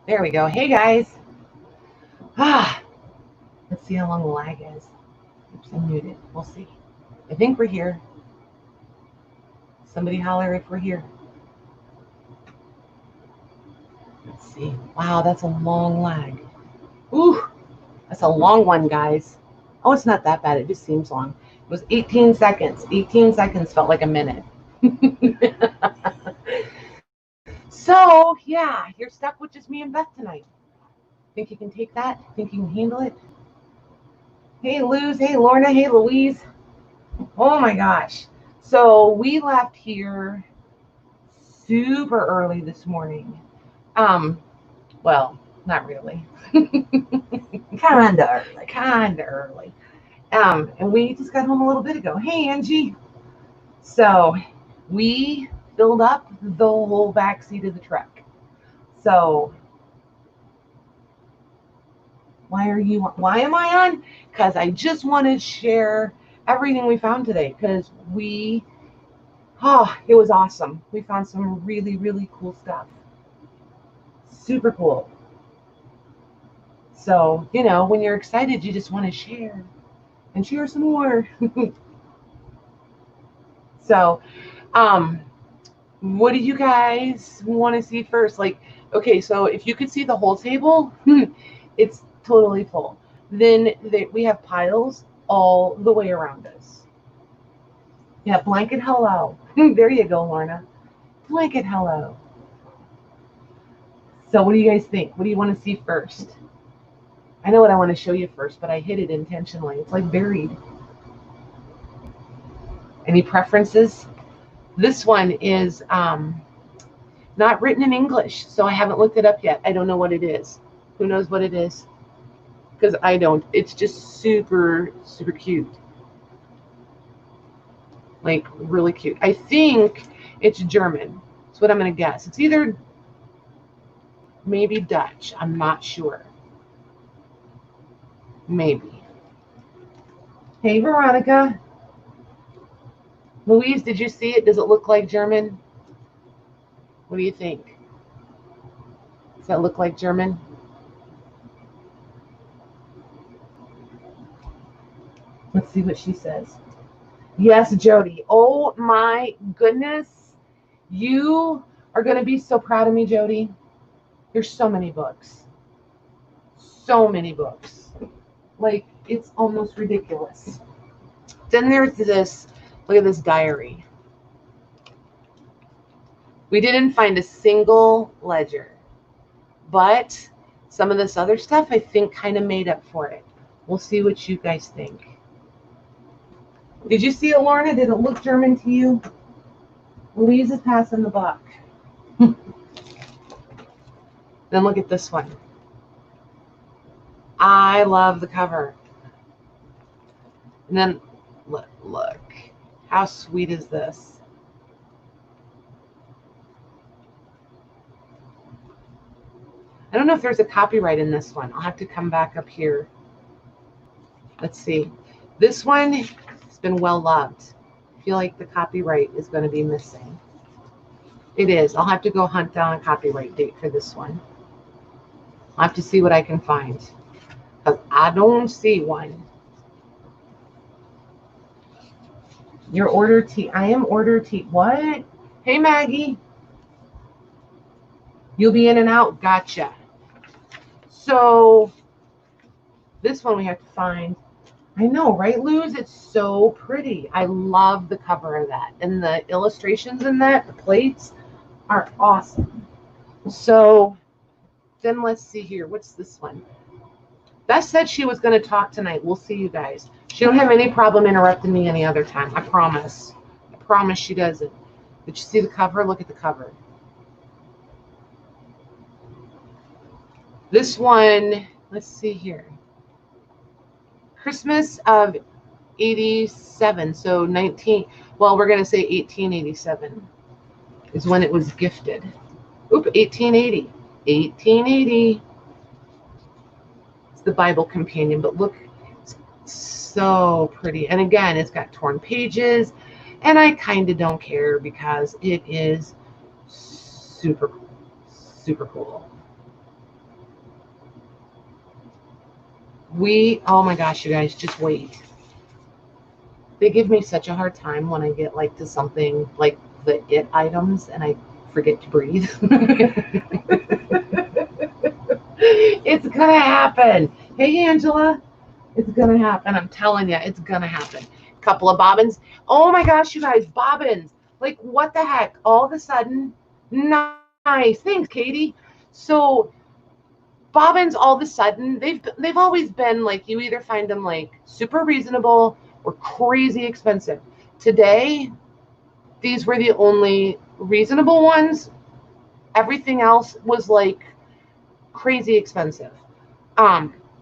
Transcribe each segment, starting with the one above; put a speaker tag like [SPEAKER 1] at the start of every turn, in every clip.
[SPEAKER 1] There we go. Hey guys. Let's see how long the lag is. Oops, I'm muted. We'll see. I think we're here. Somebody holler if we're here. Let's see. Wow, that's a long lag. Ooh, that's a long one, guys. Oh, it's not that bad. It just seems long. It was 18 seconds. 18 seconds felt like a minute. So, yeah, you're stuck with just me and Beth tonight. Think you can take that? Think you can handle it? Hey, Luz. Hey, Lorna. Hey, Louise. Oh, my gosh. So, we left here super early this morning. Well, not really. Kinda early. And we just got home a little bit ago. Hey, Angie. So, we filled up the whole back seat of the truck. So, why am I on? Because I just want to share everything we found today, because it was awesome. We found some really, really cool stuff. Super cool. So, when you're excited, you just want to share and share some more. So, what do you guys want to see first? Like, okay, so if you could see the whole table, it's totally full. Then we have piles all the way around us. Yeah, blanket hello. There you go, Lorna. Blanket hello. So what do you guys think? What do you want to see first? I know what I want to show you first, but I hid it intentionally. It's like buried. Any preferences? This one is not written in English, so I haven't looked it up yet. I don't know what it is. Who knows what it is? Because I don't. It's just super, super cute. Like, really cute. I think it's German. That's what I'm going to guess. It's either maybe Dutch. I'm not sure. Maybe. Hey, Veronica. Louise, did you see it? Does it look like German? What do you think? Does that look like German? Let's see what she says. Yes, Jody. Oh my goodness. You are going to be so proud of me, Jody. There's so many books. So many books. Like, it's almost ridiculous. Then there's this, look at this diary. We didn't find a single ledger, but some of this other stuff I think kind of made up for it. We'll see what you guys think. Did you see it, Lorna? Did it look German to you? Louise is passing the buck. Then look at this one. I love the cover. And then look. How sweet is this? I don't know if there's a copyright in this one. I'll have to come back up here. Let's see. This one has been well loved. I feel like the copyright is going to be missing. It is. I'll have to go hunt down a copyright date for this one. I'll have to see what I can find, because I don't see one. Your order T. I am order T. What? Hey, Maggie. You'll be in and out. Gotcha. So this one we have to find. I know, right, Luz? It's so pretty. I love the cover of that. And the illustrations in that, the plates, are awesome. So then let's see here. What's this one? Beth said she was going to talk tonight. We'll see you guys. She don't have any problem interrupting me any other time. I promise. I promise she doesn't. Did you see the cover? Look at the cover. This one, let's see here. Christmas of 87. So we're going to say 1887 is when it was gifted. Oop, 1880. 1880. It's the Bible companion, but look, it's so pretty. And again, it's got torn pages, and I kind of don't care because it is super, super cool. Oh my gosh, you guys, just wait. They give me such a hard time when I get like to something like the it items and I forget to breathe. It's gonna happen. Hey, Angela, it's gonna happen. I'm telling you, it's gonna happen. Couple of bobbins. Oh my gosh, you guys, bobbins. Like, what the heck? All of a sudden, nice. Thanks, Katie. So bobbins, all of a sudden, they've always been like, you either find them like super reasonable or crazy expensive. Today, these were the only reasonable ones. Everything else was like crazy expensive.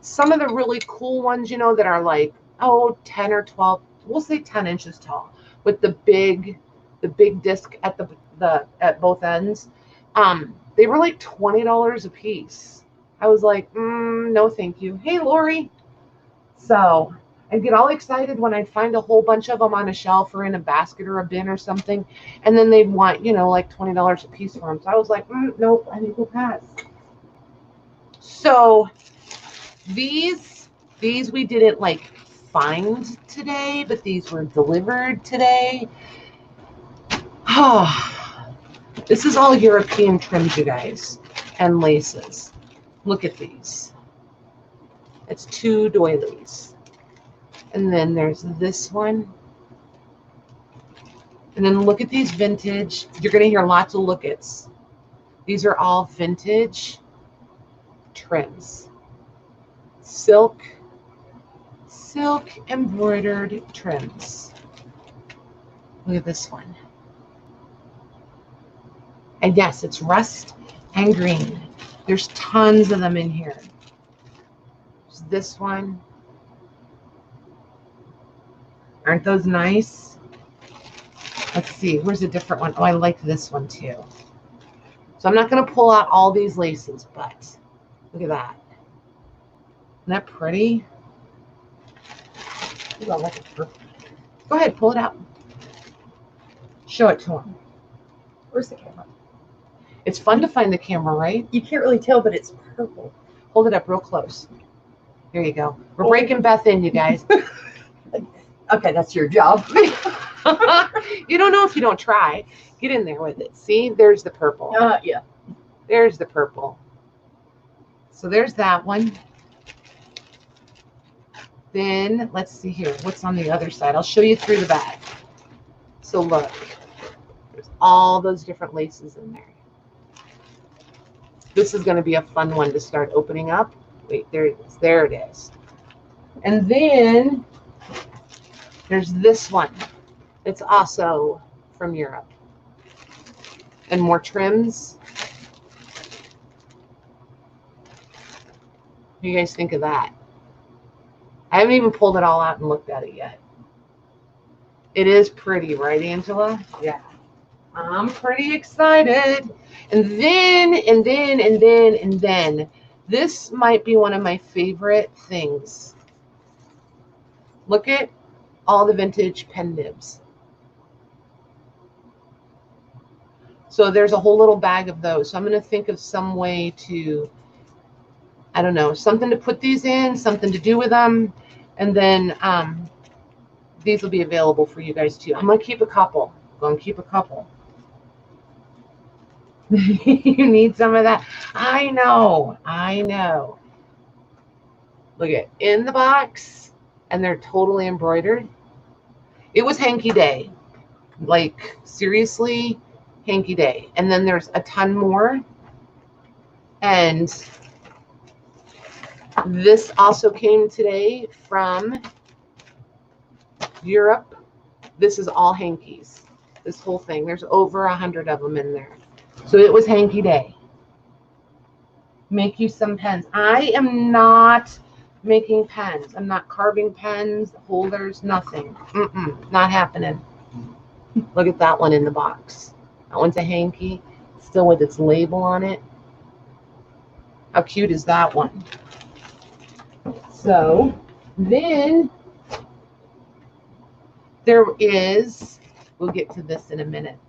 [SPEAKER 1] Some of the really cool ones, you know, that are like, oh, 10 or 12, we'll say 10 inches tall with the big disc at at both ends. They were like $20 a piece. I was like, no, thank you. Hey, Lori. So I'd get all excited when I'd find a whole bunch of them on a shelf or in a basket or a bin or something. And then they'd want, you know, like $20 a piece for them. So I was like, nope, I need to pass. So these we didn't like find today, but these were delivered today. Oh, this is all European trims, you guys, and laces. Look at these. It's 2 doilies. And then there's this one. And then look at these vintage. You're going to hear lots of look-its. These are all vintage trims. Silk embroidered trims. Look at this one. And yes, it's rust and green. There's tons of them in here. There's this one. Aren't those nice? Let's see, where's a different one? Oh, I like this one too. So I'm not going to pull out all these laces, but look at that. Isn't that pretty? Ooh, I like it. Go ahead, pull it out. Show it to them.
[SPEAKER 2] Where's the camera?
[SPEAKER 1] It's fun to find the camera, right?
[SPEAKER 2] You can't really tell, but it's purple.
[SPEAKER 1] Hold it up real close. There you go. We're breaking Beth in, you guys.
[SPEAKER 2] Okay, that's your job.
[SPEAKER 1] You don't know if you don't try. Get in there with it. See, there's the purple.
[SPEAKER 2] Yeah.
[SPEAKER 1] There's the purple. So there's that one. Then let's see here. What's on the other side? I'll show you through the bag. So look, there's all those different laces in there. This is going to be a fun one to start opening up. Wait, there it is. There it is. And then there's this one. It's also from Europe. And more trims. What do you guys think of that? I haven't even pulled it all out and looked at it yet. It is pretty, right, Angela? Yeah. I'm pretty excited. And then, this might be one of my favorite things. Look at all the vintage pen nibs. So there's a whole little bag of those. So I'm going to think of some way to, I don't know, something to put these in, something to do with them. And then these will be available for you guys too. I'm going to keep a couple. You need some of that. I know. Look at in the box, and they're totally embroidered. It was hanky day. Like, seriously, hanky day. And then there's a ton more. And this also came today from Europe. This is all hankies. This whole thing. There's over 100 of them in there. So it was hanky day. Make you some pens. I am not making pens. I'm not carving pens, holders, nothing. Not happening. Look at that one in the box. That one's a hanky, still with its label on it. How cute is that one? So then there is, we'll get to this in a minute.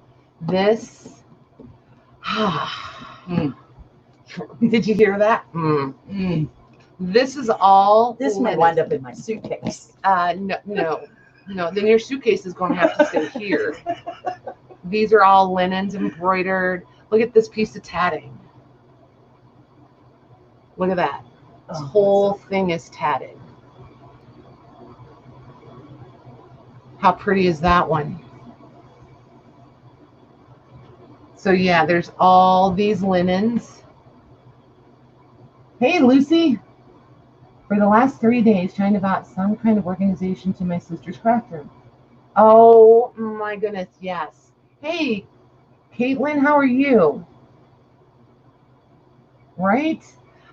[SPEAKER 1] This, did you hear that? This is all
[SPEAKER 2] This might
[SPEAKER 1] linen.
[SPEAKER 2] wind up in my suitcase.
[SPEAKER 1] No. Then your suitcase is going to have to stay here. These are all linens, embroidered. Look at this piece of tatting. Look at that. This whole thing is tatted. How pretty is that one? So yeah, there's all these linens. Hey, Lucy. For the last 3 days, trying to bought some kind of organization to my sister's craft room. Oh my goodness, yes. Hey, Caitlin, how are you? Right?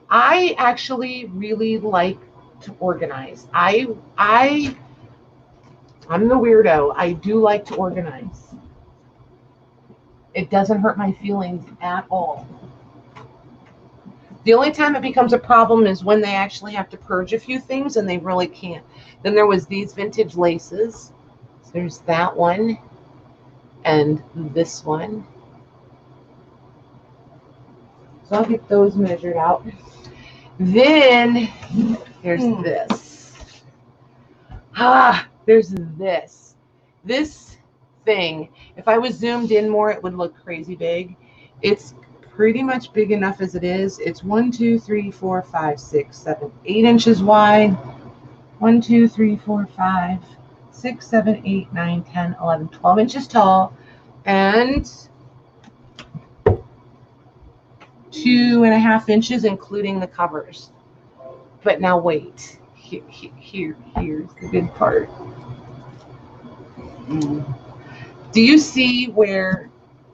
[SPEAKER 1] I actually really like to organize. I'm the weirdo. I do like to organize. It doesn't hurt my feelings at all. The only time it becomes a problem is when they actually have to purge a few things and they really can't. Then there was these vintage laces. So there's that one and this one. So I'll get those measured out. Then there's this. There's this. This thing, if I was zoomed in more, it would look crazy big. It's pretty much big enough as it is. It's 1, 2, 3, 4, 5, 6, 7, 8 inches wide. 1, 2, 3, 4, 5, 6, 7, 8, 9, 10, 11, 12 inches tall. And 2.5 inches, including the covers. But now wait. Here's the good part. Do you see where?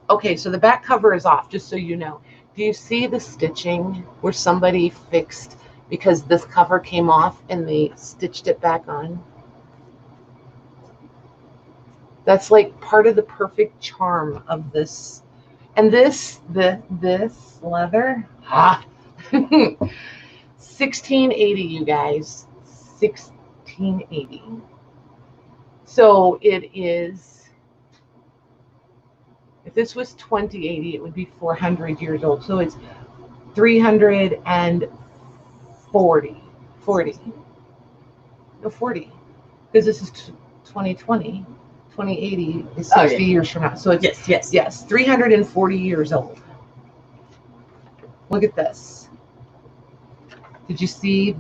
[SPEAKER 1] Okay, so the back cover is off, just so you know. Do you see the stitching where somebody fixed because this cover came off and they stitched it back on? That's like part of the perfect charm of this. And this leather, 1680, you guys, 1680. So it is. If this was 2080, it would be 400 years old. So it's 340. 40. No, 40. Because this is 2020. 2080 is 60 years from now. So it's yes, 340 years old. Look at this. Did you see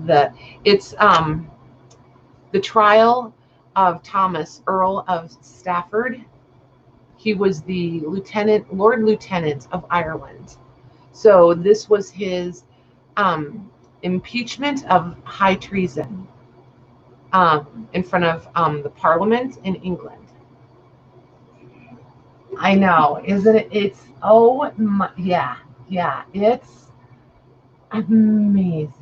[SPEAKER 1] it's the trial of Thomas, Earl of Stafford. He was the Lord Lieutenant of Ireland. So this was his impeachment of high treason in front of the Parliament in England. I know, isn't it? It's, oh my, yeah, it's amazing.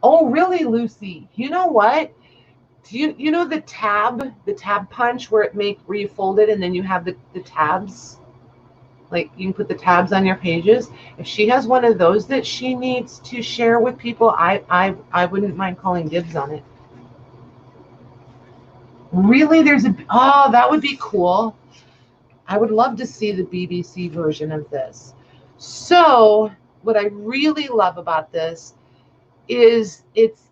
[SPEAKER 1] Oh, really, Lucy? You know what? Do you know the tab punch where you fold it and then you have the tabs? Like you can put the tabs on your pages. If she has one of those that she needs to share with people, I wouldn't mind calling dibs on it. Really, that would be cool. I would love to see the BBC version of this. So what I really love about this is it's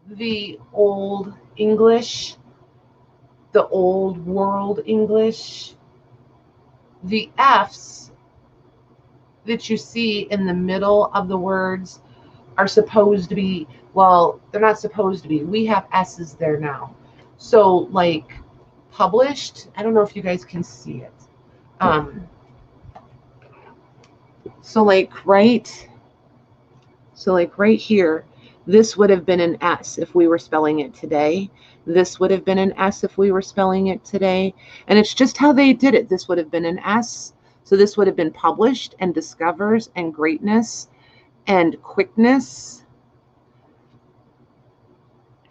[SPEAKER 1] the old English, the old world English. The F's that you see in the middle of the words are supposed to be, well, they're not supposed to be. We have S's there now. So like published, I don't know if you guys can see it. So like right here, this would have been an S if we were spelling it today. This would have been an S if we were spelling it today. And it's just how they did it. This would have been an S. So this would have been published and discovers and greatness and quickness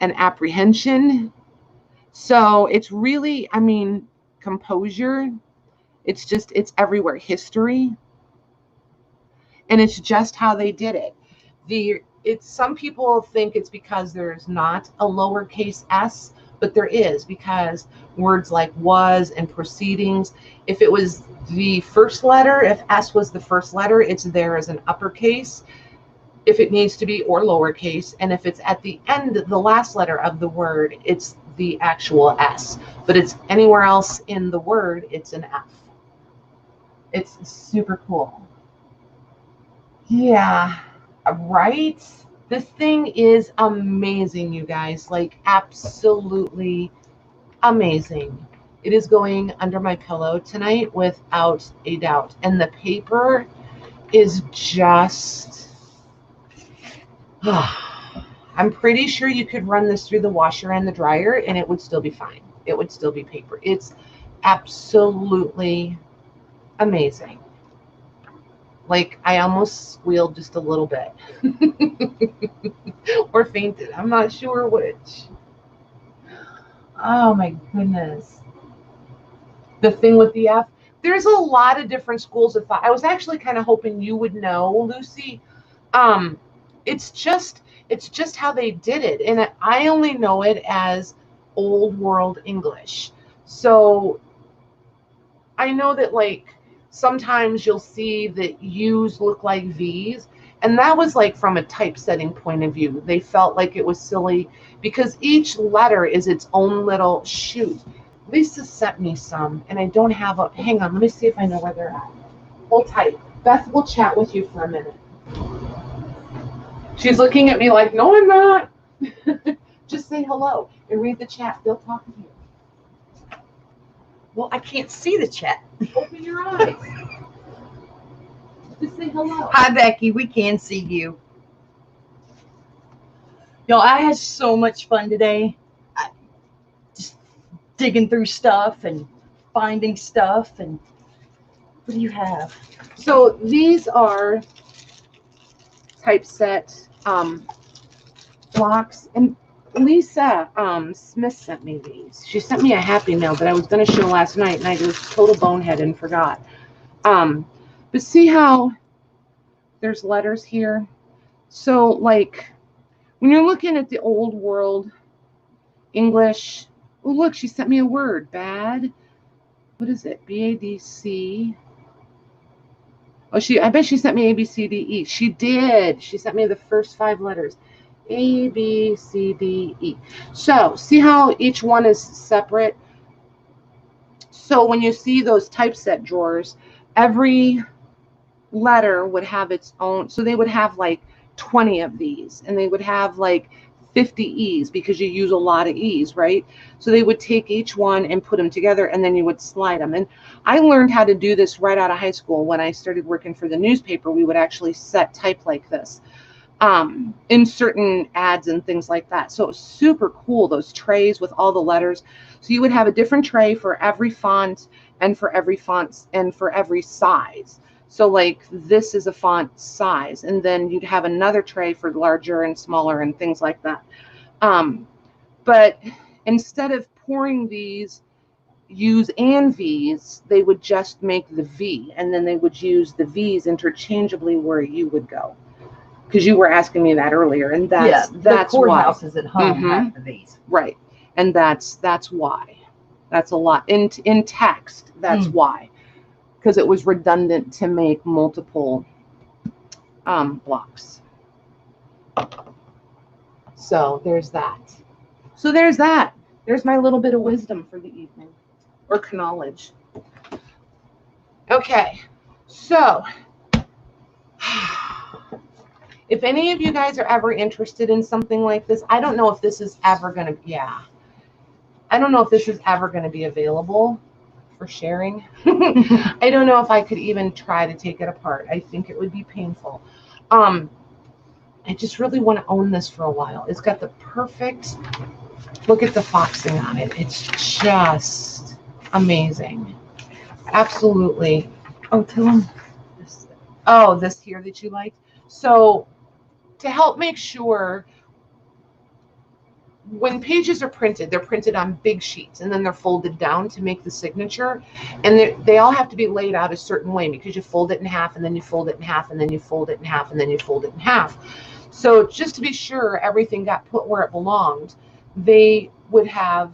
[SPEAKER 1] and apprehension. So it's really, I mean, composure. It's everywhere. History. And it's just how they did it. Some people think it's because there's not a lowercase s, but there is, because words like was and proceedings, if it was the first letter, if S was the first letter, it's there as an uppercase. if it needs to be, or lowercase. And if it's at the end, the last letter of the word, it's the actual S. But it's anywhere else in the word, it's an F. It's super cool. Yeah, right? This thing is amazing, you guys. Like, absolutely amazing. It is going under my pillow tonight without a doubt. And the paper is just... I'm pretty sure you could run this through the washer and the dryer and it would still be fine. It would still be paper. It's absolutely amazing. Like, I almost squealed just a little bit. Or fainted. I'm not sure which. Oh my goodness. The thing with the F. There's a lot of different schools of thought. I was actually kind of hoping you would know, Lucy. It's just how they did it. And I only know it as Old World English. So I know that, like, sometimes you'll see that U's look like V's. And that was like from a typesetting point of view. They felt like it was silly because each letter is its own little shoot. Lisa sent me some, and I don't have a... Hang on, let me see if I know where they're at. Hold tight. Beth will chat with you for a minute. She's looking at me like, no, I'm not. Just say hello and read the chat. They'll talk to you.
[SPEAKER 2] Well, I can't see the chat.
[SPEAKER 1] Open your eyes. Just say hello.
[SPEAKER 2] Hi, Becky. We can see you. Y'all, I had so much fun today. Just digging through stuff and finding stuff. And what do you have?
[SPEAKER 1] So these are typeset blocks, and Lisa Smith sent me these. She sent me a Happy Mail that I was going to show last night, and I was total bonehead and forgot. But see how there's letters here? So, like, when you're looking at the Old World English, oh, look, she sent me a word, bad. What is it? B-A-D-C. Oh, I bet she sent me A, B, C, D, E. She did. She sent me the first 5 letters. A, B, C, D, E. So, see how each one is separate? So, when you see those typeset drawers, every letter would have its own. So, they would have like 20 of these, and they would have like 50 E's because you use a lot of E's, right? So they would take each one and put them together, and then you would slide them. And I learned how to do this right out of high school. When I started working for the newspaper, we would actually set type like this in certain ads and things like that. So it was super cool, those trays with all the letters. So you would have a different tray for every font and for every font and for every size. So like this is a font size, and then you'd have another tray for larger and smaller and things like that. But instead of pouring these U's and V's, they would just make the V, and then they would use the V's interchangeably where you would go. Because you were asking me that earlier, and that's
[SPEAKER 2] the courthouse
[SPEAKER 1] why.
[SPEAKER 2] is at home have the V's.
[SPEAKER 1] Right, and that's why. That's a lot in text. That's why. Because it was redundant to make multiple blocks. So there's that. So there's that. There's my little bit of wisdom for the evening, or knowledge. Okay, so if any of you guys are ever interested in something like this, I don't know if this is ever going to, I don't know if this is ever going to be available for sharing. I don't know if I could even try to take it apart. I think it would be painful. I just really want to own this for a while. It's got the perfect, look at the foxing on it. It's just amazing. Absolutely. Oh, tell them this. Oh, this here that you liked. So to help make sure when pages are printed, they're printed on big sheets, and then they're folded down to make the signature. And they all have to be laid out a certain way, because you fold it in half, and then you fold it in half, and then you fold it in half, and then you fold it in half. So just to be sure everything got put where it belonged, they would have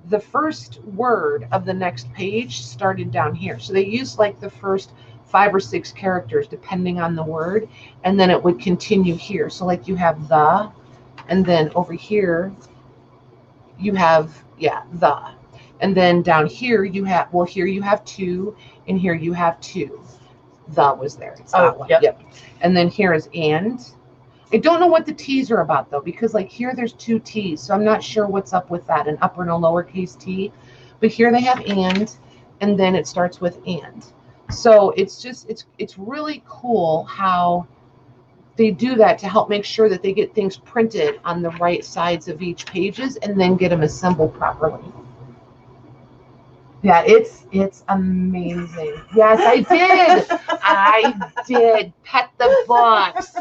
[SPEAKER 1] the first word of the next page started down here. So they used like the first 5 or 6 characters depending on the word, and then it would continue here. So like you have the, and then over here you have, yeah, the, and then down here you have, well, here you have 2, and here you have 2. The was there. It's that one. Yep. And then here is and. I don't know what the T's are about though, because like here there's 2 T's, so I'm not sure what's up with that, an upper and a lowercase t. But here they have and then it starts with and. So it's just, it's really cool how they do that to help make sure that they get things printed on the right sides of each pages and then get them assembled properly. Yeah, it's amazing. Yes, I did. I did pet the books.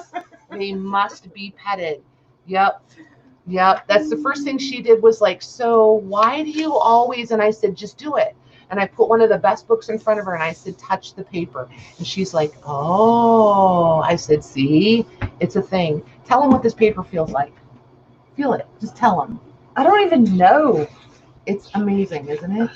[SPEAKER 1] They must be petted. Yep. That's the first thing she did, was like, so why do you always, and I said, just do it. And I put one of the best books in front of her and I said, touch the paper. And she's like, oh. I said, see, it's a thing. Tell them what this paper feels like. Feel it. Just tell them.
[SPEAKER 2] I don't even know.
[SPEAKER 1] It's amazing, isn't it?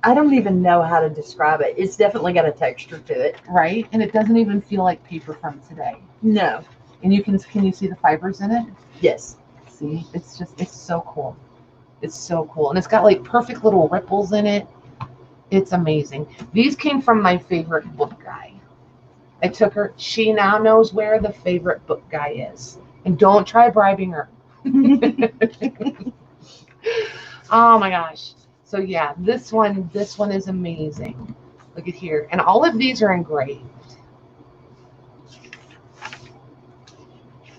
[SPEAKER 2] I don't even know how to describe it. It's definitely got a texture to it.
[SPEAKER 1] Right? And it doesn't even feel like paper from today.
[SPEAKER 2] No.
[SPEAKER 1] And can you see the fibers in it?
[SPEAKER 2] Yes.
[SPEAKER 1] See, it's so cool. It's so cool. And it's got like perfect little ripples in it. It's amazing. These came from my favorite book guy. I took her. She now knows where the favorite book guy is. And don't try bribing her. Oh my gosh. So yeah, this one is amazing. Look at here. And all of these are engraved.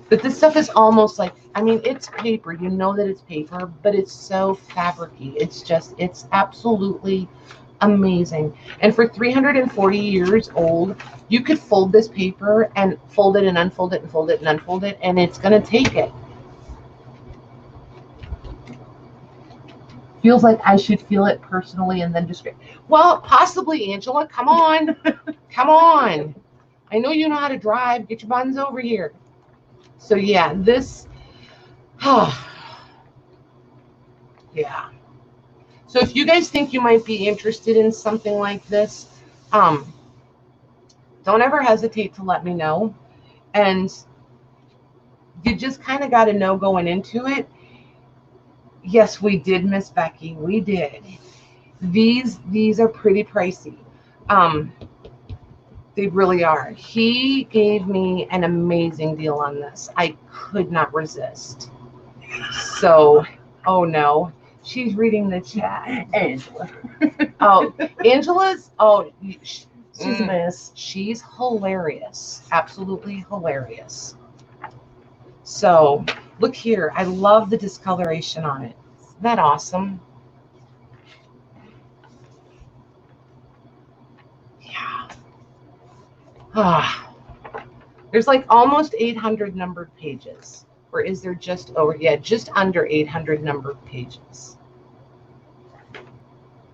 [SPEAKER 1] But this stuff is almost like, I mean, it's paper. You know that it's paper, but it's so fabricy. It's absolutely amazing. And for 340 years old, you could fold this paper and fold it and unfold it and fold it and unfold it, and it's going to take it. Feels like I should feel it personally and then describe. Well, possibly, Angela. Come on. Come on. I know you know how to drive. Get your buns over here. So yeah, this, yeah. So if you guys think you might be interested in something like this, don't ever hesitate to let me know. And you just kind of got to know going into it. Yes, we did, Miss Becky. We did. These are pretty pricey. They really are. He gave me an amazing deal on this. I could not resist. So, oh no, she's reading the chat. Angela. Oh, Angela's, oh, she's
[SPEAKER 2] a mess.
[SPEAKER 1] She's hilarious. Absolutely hilarious. So, look here. I love the discoloration on it. Isn't that awesome? There's like almost 800 numbered pages, or is there just over? Yeah, just under 800 numbered pages.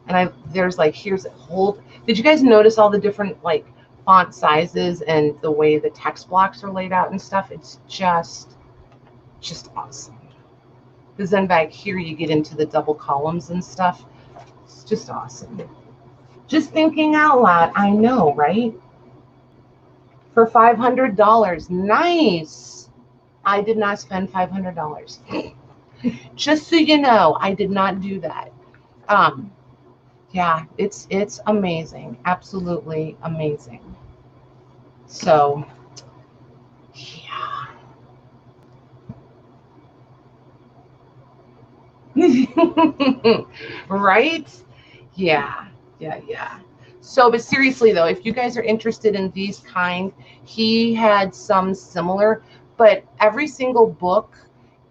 [SPEAKER 1] And there's like, here's a whole. Did you guys notice all the different like font sizes and the way the text blocks are laid out and stuff? It's just awesome. Because then back here you get into the double columns and stuff. It's just awesome. Just thinking out loud. I know, right? For $500. Nice. I did not spend $500. Just so you know, I did not do that. Yeah, it's amazing. Absolutely amazing. So, yeah. Right? Yeah. So, but seriously though, if you guys are interested in these kind, he had some similar, but every single book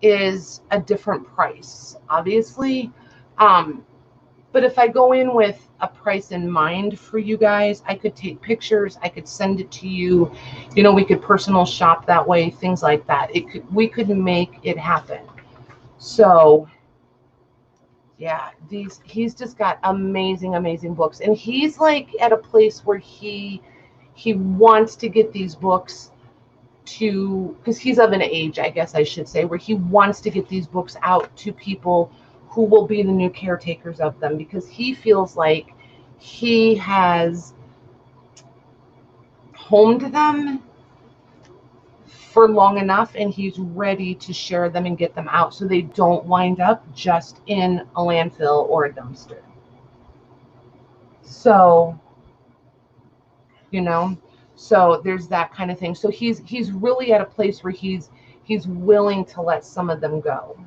[SPEAKER 1] is a different price, obviously. But if I go in with a price in mind for you guys, I could take pictures, I could send it to you, you know, we could personal shop that way, things like that. We could make it happen. So yeah, he's just got amazing books, and he's like at a place where he wants to get these books to, because he's of an age, I guess I should say, where he wants to get these books out to people who will be the new caretakers of them, because he feels like he has homed them for long enough, and he's ready to share them and get them out so they don't wind up just in a landfill or a dumpster. So, you know, so there's that kind of thing. So he's really at a place where he's willing to let some of them go.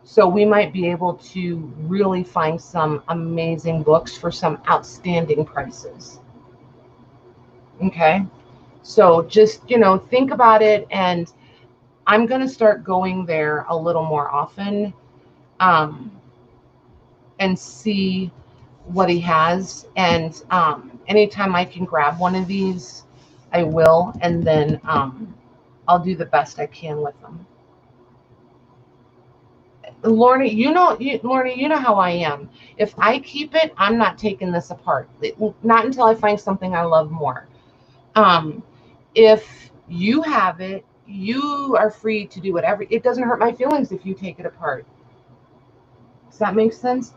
[SPEAKER 1] So we might be able to really find some amazing books for some outstanding prices. Okay. So just, you know, think about it, and I'm going to start going there a little more often, and see what he has. And anytime I can grab one of these, I will, and then I'll do the best I can with them. Lorna, you know how I am. If I keep it, I'm not taking this apart. Not until I find something I love more. If you have it, you are free to do whatever. It doesn't hurt my feelings if you take it apart. Does that make sense?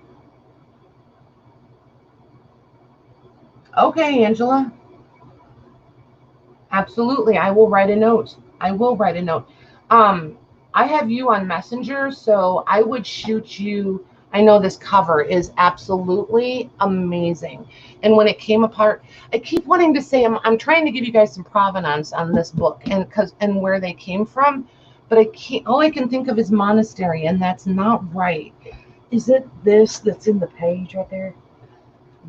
[SPEAKER 1] Okay, Angela. Absolutely. I will write a note. I will write a note. I have you on Messenger, so I would shoot you. I know this cover is absolutely amazing. And when it came apart, I keep wanting to say I'm trying to give you guys some provenance on this book and where they came from, but I can't. All I can think of is monastery, and that's not right.
[SPEAKER 2] Is it this that's in the page right there?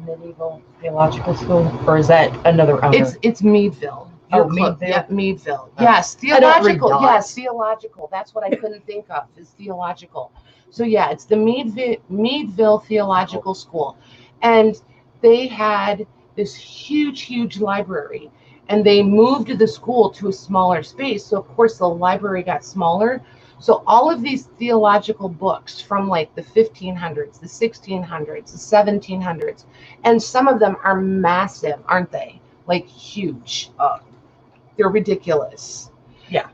[SPEAKER 2] Medieval Theological School, or is that another owner?
[SPEAKER 1] It's Meadville.
[SPEAKER 2] Meadville.
[SPEAKER 1] Yep, Meadville. Yes, theological. Yes, theological. That's what I couldn't think of, is theological. So yeah, it's the Meadville Theological School, and they had this huge library, and they moved the school to a smaller space. So of course the library got smaller. So all of these theological books from like the 1500s, the 1600s, the 1700s, and some of them are massive, aren't they? Like huge. They're ridiculous.
[SPEAKER 2] Yeah.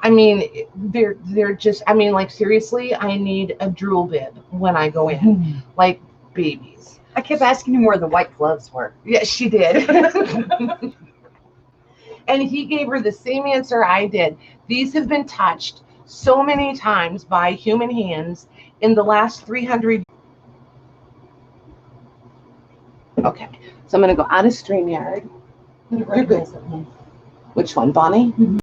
[SPEAKER 1] I mean, they're just, I mean, like seriously, I need a drool bib when I go in, like babies.
[SPEAKER 2] I kept asking him where the white gloves were.
[SPEAKER 1] Yeah, she did. And he gave her the same answer I did. These have been touched so many times by human hands in the last 300. Okay, so I'm going to go out of StreamYard. You're good. Which one, Bonnie? Mm-hmm.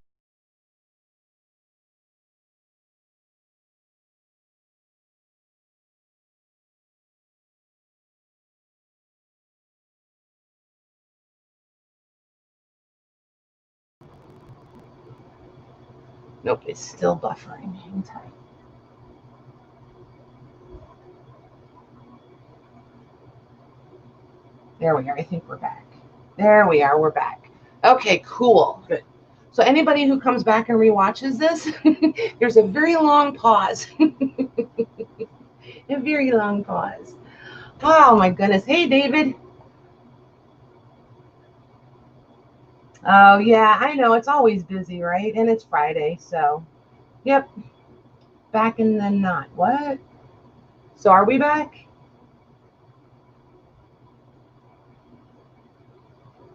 [SPEAKER 1] Nope, it's still buffering. Hang tight. There we are. I think we're back. There we are. We're back. Okay, cool. Good. So anybody who comes back and rewatches this, there's a very long pause. A very long pause. Oh my goodness. Hey, David. Oh yeah, I know. It's always busy, right? And it's Friday, so yep. Back and then not. What? So are we back?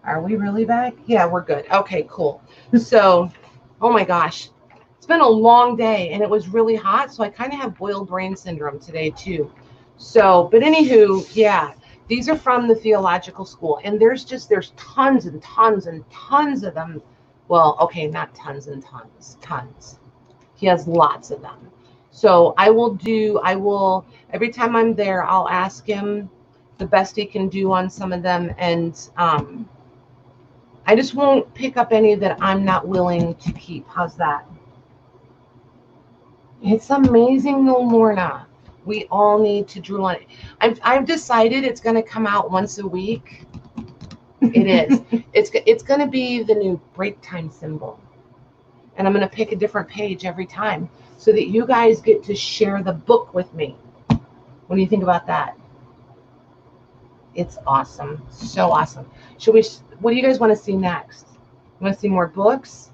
[SPEAKER 1] Are we really back? Yeah, we're good. Okay, cool. So, oh my gosh, it's been a long day, and it was really hot, so I kind of have boiled brain syndrome today too. So, but anywho, yeah, these are from the theological school, and there's tons and tons and tons of them. Well, okay, not tons and tons, tons. He has lots of them. So I will, every time I'm there, I'll ask him the best he can do on some of them, and I just won't pick up any that I'm not willing to keep. How's that? It's amazing, though, Lorna. We all need to drool on it. I've decided it's going to come out once a week. It is. It's going to be the new break time symbol. And I'm going to pick a different page every time so that you guys get to share the book with me. What do you think about that? It's awesome. So awesome. What do you guys want to see next? You want to see more books?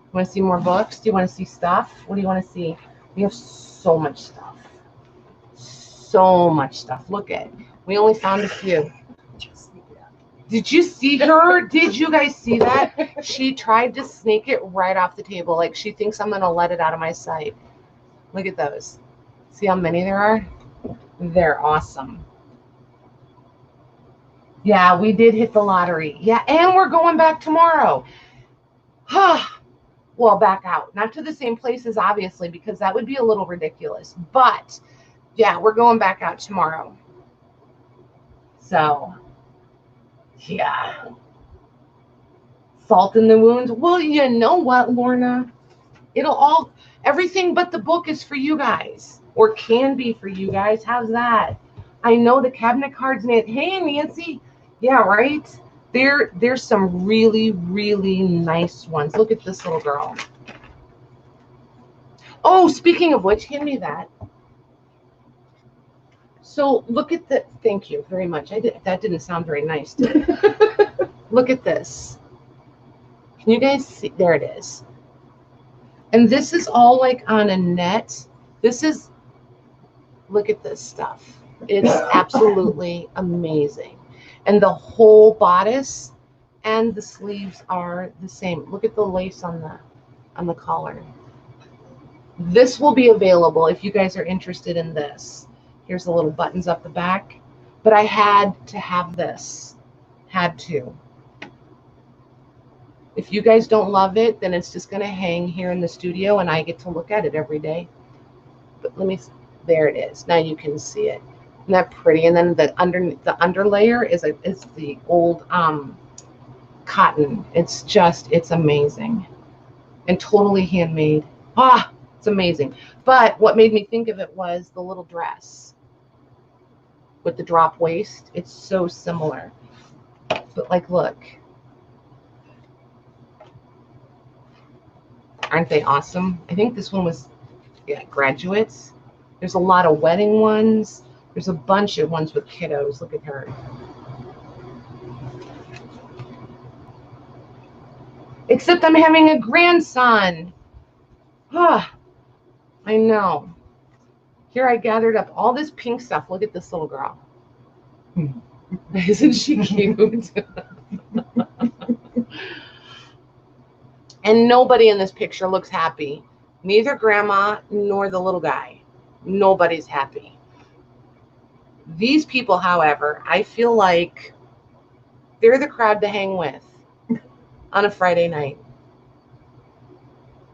[SPEAKER 1] You want to see more books? Do you want to see stuff? What do you want to see? We have so much stuff. So much stuff. Look at We only found a few. Did you see her? Did you guys see that? She tried to sneak it right off the table. Like she thinks I'm going to let it out of my sight. Look at those. See how many there are? They're awesome. Yeah, we did hit the lottery. Yeah, and we're going back tomorrow. Well, back out. Not to the same places, obviously, because that would be a little ridiculous. But, yeah, we're going back out tomorrow. So, yeah. Salt in the wounds. Well, you know what, Lorna? Everything but the book is for you guys. Or can be for you guys. How's that? I know the cabinet cards. Hey, Nancy. Yeah, right? There's some really, really nice ones. Look at this little girl. Oh, speaking of which, hand me that. So look at the, thank you very much. That didn't sound very nice, did it? Look at this. Can you guys see? There it is. And this is all like on a net. Look at this stuff. It's absolutely amazing. And the whole bodice and the sleeves are the same. Look at the lace on the collar. This will be available if you guys are interested in this. Here's the little buttons up the back. But I had to have this. Had to. If you guys don't love it, then it's just going to hang here in the studio and I get to look at it every day. But there it is. Now you can see it. Isn't that pretty? And then the underlayer is the old cotton. It's amazing. And totally handmade. It's amazing. But what made me think of it was the little dress with the drop waist. It's so similar. But like, look. Aren't they awesome? I think this one was, yeah, graduates. There's a lot of wedding ones. There's a bunch of ones with kiddos. Look at her. Except I'm having a grandson. I know. Here I gathered up all this pink stuff. Look at this little girl. Isn't she cute? And nobody in this picture looks happy. Neither grandma nor the little guy. Nobody's happy. These people, however, I feel like they're the crowd to hang with on a Friday night.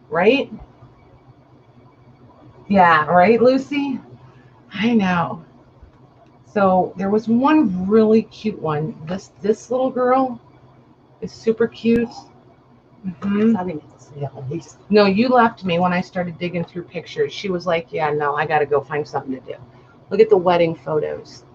[SPEAKER 1] Right? Yeah, right, Lucy? I know. So there was one really cute one. This little girl is super cute. No, you left me when I started digging through pictures. She was like, yeah, no, I got to go find something to do. Look at the wedding photos.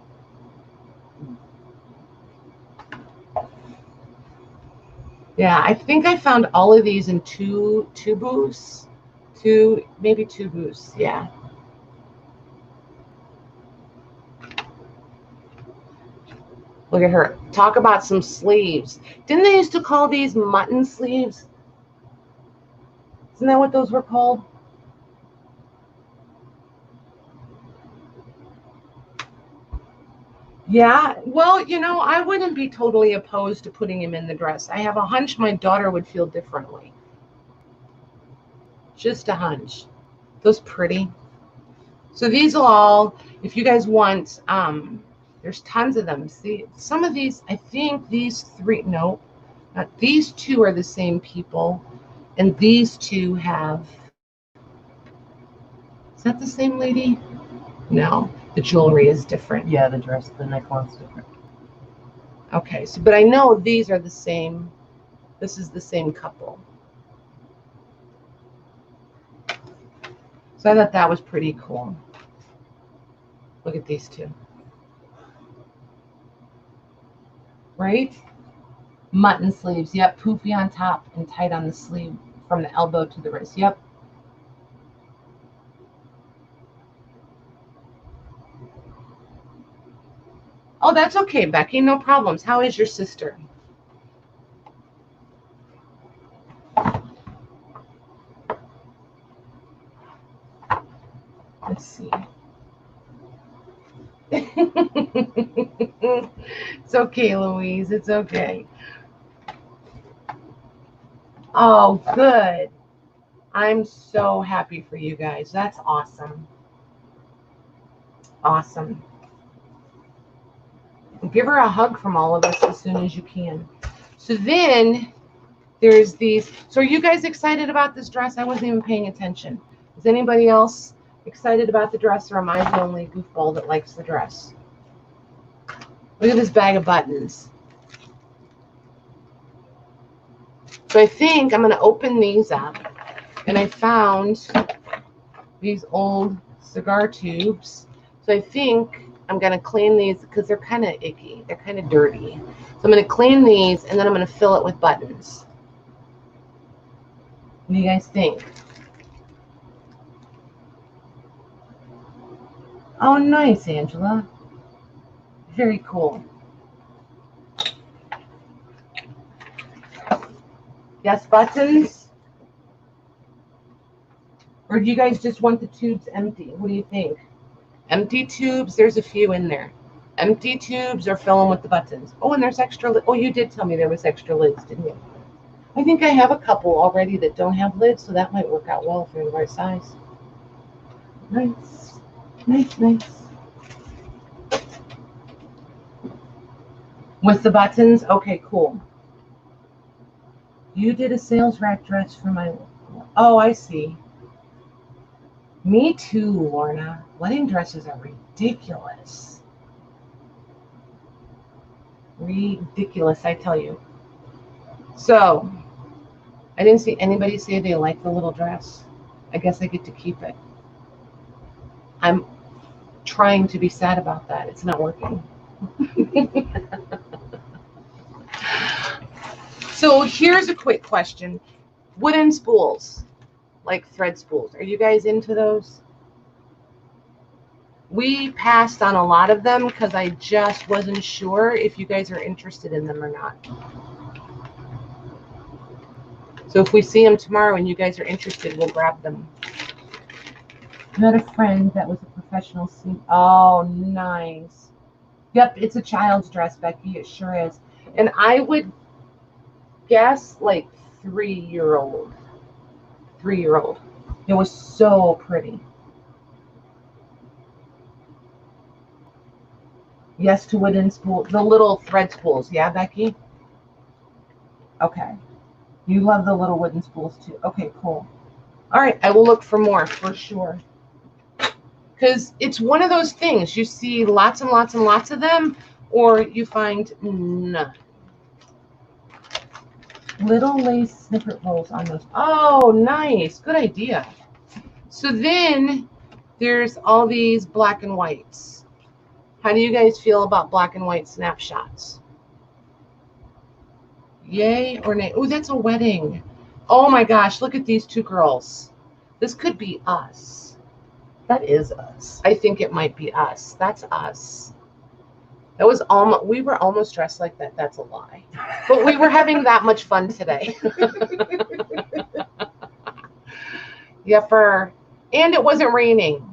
[SPEAKER 1] Yeah, I think I found all of these in two booths. Maybe two booths, yeah. Look at her. Talk about some sleeves. Didn't they used to call these mutton sleeves? Isn't that what those were called? Yeah, well, you know, I wouldn't be totally opposed to putting him in the dress. I have a hunch my daughter would feel differently. Just a hunch. Those pretty. So these will all, if you guys want, there's tons of them. See, some of these, I think these three, no, not these two are the same people. And these two have, is that the same lady? No, the jewelry is different.
[SPEAKER 2] Yeah, the dress, the neckline's different.
[SPEAKER 1] Okay, so, but I know these are the same. This is the same couple. So I thought that was pretty cool. Look at these two. Right? Mutton sleeves. Yep, poofy on top and tight on the sleeve from the elbow to the wrist. Yep. Oh, that's okay, Becky. No problems. How is your sister? Let's see. It's okay, Louise. It's okay. Oh, good. I'm so happy for you guys. That's awesome. Awesome. Give her a hug from all of us as soon as you can. So then there's these. So are you guys excited about this dress? I wasn't even paying attention. Is anybody else excited about the dress, or am I the only goofball that likes the dress? Look at this bag of buttons. So I think I'm going to open these up. And I found these old cigar tubes. So I think I'm going to clean these because they're kind of icky. They're kind of dirty. So I'm going to clean these, and then I'm going to fill it with buttons. What do you guys think? Oh, nice, Angela. Very cool. Yes, buttons? Or do you guys just want the tubes empty? What do you think? Empty tubes, there's a few in there. Empty tubes, or fill them with the buttons. Oh, and there's extra. Oh, you did tell me there was extra lids, didn't you? I think I have a couple already that don't have lids, so that might work out well for the right size. Nice. Nice, nice. With the buttons? Okay, cool. You did a sales rack dress for my... Oh, I see. Me too, Lorna. Wedding dresses are ridiculous. Ridiculous, I tell you. So, I didn't see anybody say they like the little dress. I guess I get to keep it. I'm trying to be sad about that. It's not working. So here's a quick question. Wooden spools, like thread spools. Are you guys into those? We passed on a lot of them because I just wasn't sure if you guys are interested in them or not. So if we see them tomorrow and you guys are interested, we'll grab them. I met a friend that was a professional seam. Oh, nice. Yep, it's a child's dress, Becky. It sure is. And I would guess like 3-year-old. 3-year-old. It was so pretty. Yes to wooden spool. The little thread spools. Yeah, Becky? Okay. You love the little wooden spools too. Okay, cool. All right, I will look for more for sure. Because it's one of those things. You see lots and lots and lots of them, or you find none. Little lace snippet rolls on those. Oh, nice. Good idea. So then there's all these black and whites. How do you guys feel about black and white snapshots? Yay or nay? Oh, that's a wedding. Oh my gosh, look at these two girls. This could be us.
[SPEAKER 2] That is us.
[SPEAKER 1] I think it might be us. That's us. That was almost, we were almost dressed like that. That's a lie. But we were having that much fun today. Yepper. And it wasn't raining.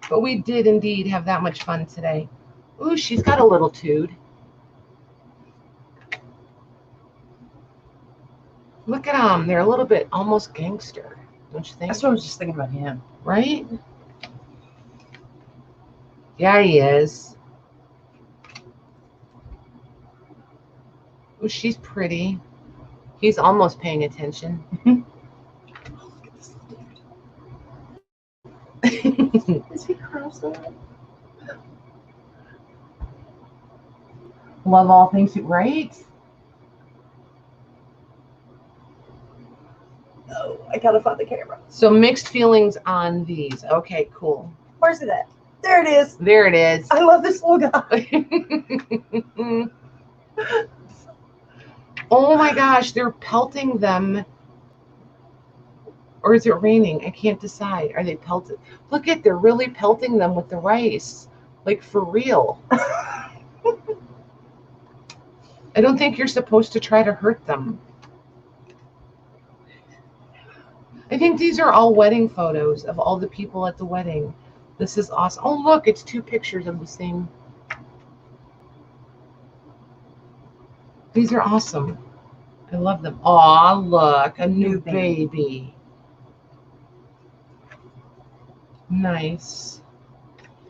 [SPEAKER 1] But we did indeed have that much fun today. Ooh, she's got a little tude. Look at them. They're a little bit almost gangster, don't you think?
[SPEAKER 2] That's what I was just thinking about him.
[SPEAKER 1] Right? Yeah, he is. Oh, she's pretty. He's almost paying attention.
[SPEAKER 2] Is he cross-eyed?
[SPEAKER 1] Love all things, right?
[SPEAKER 2] Oh, I gotta find the camera.
[SPEAKER 1] So mixed feelings on these. Okay, cool.
[SPEAKER 2] Where's it at? There it is.
[SPEAKER 1] There it is.
[SPEAKER 2] I love this little guy.
[SPEAKER 1] Oh my gosh, they're pelting them. Or is it raining? I can't decide. Are they pelted? Look at, they're really pelting them with the rice. Like for real. I don't think you're supposed to try to hurt them. I think these are all wedding photos of all the people at the wedding. This is awesome. Oh, look, it's two pictures of the same. These are awesome. I love them. Aw, look, a new baby. Nice.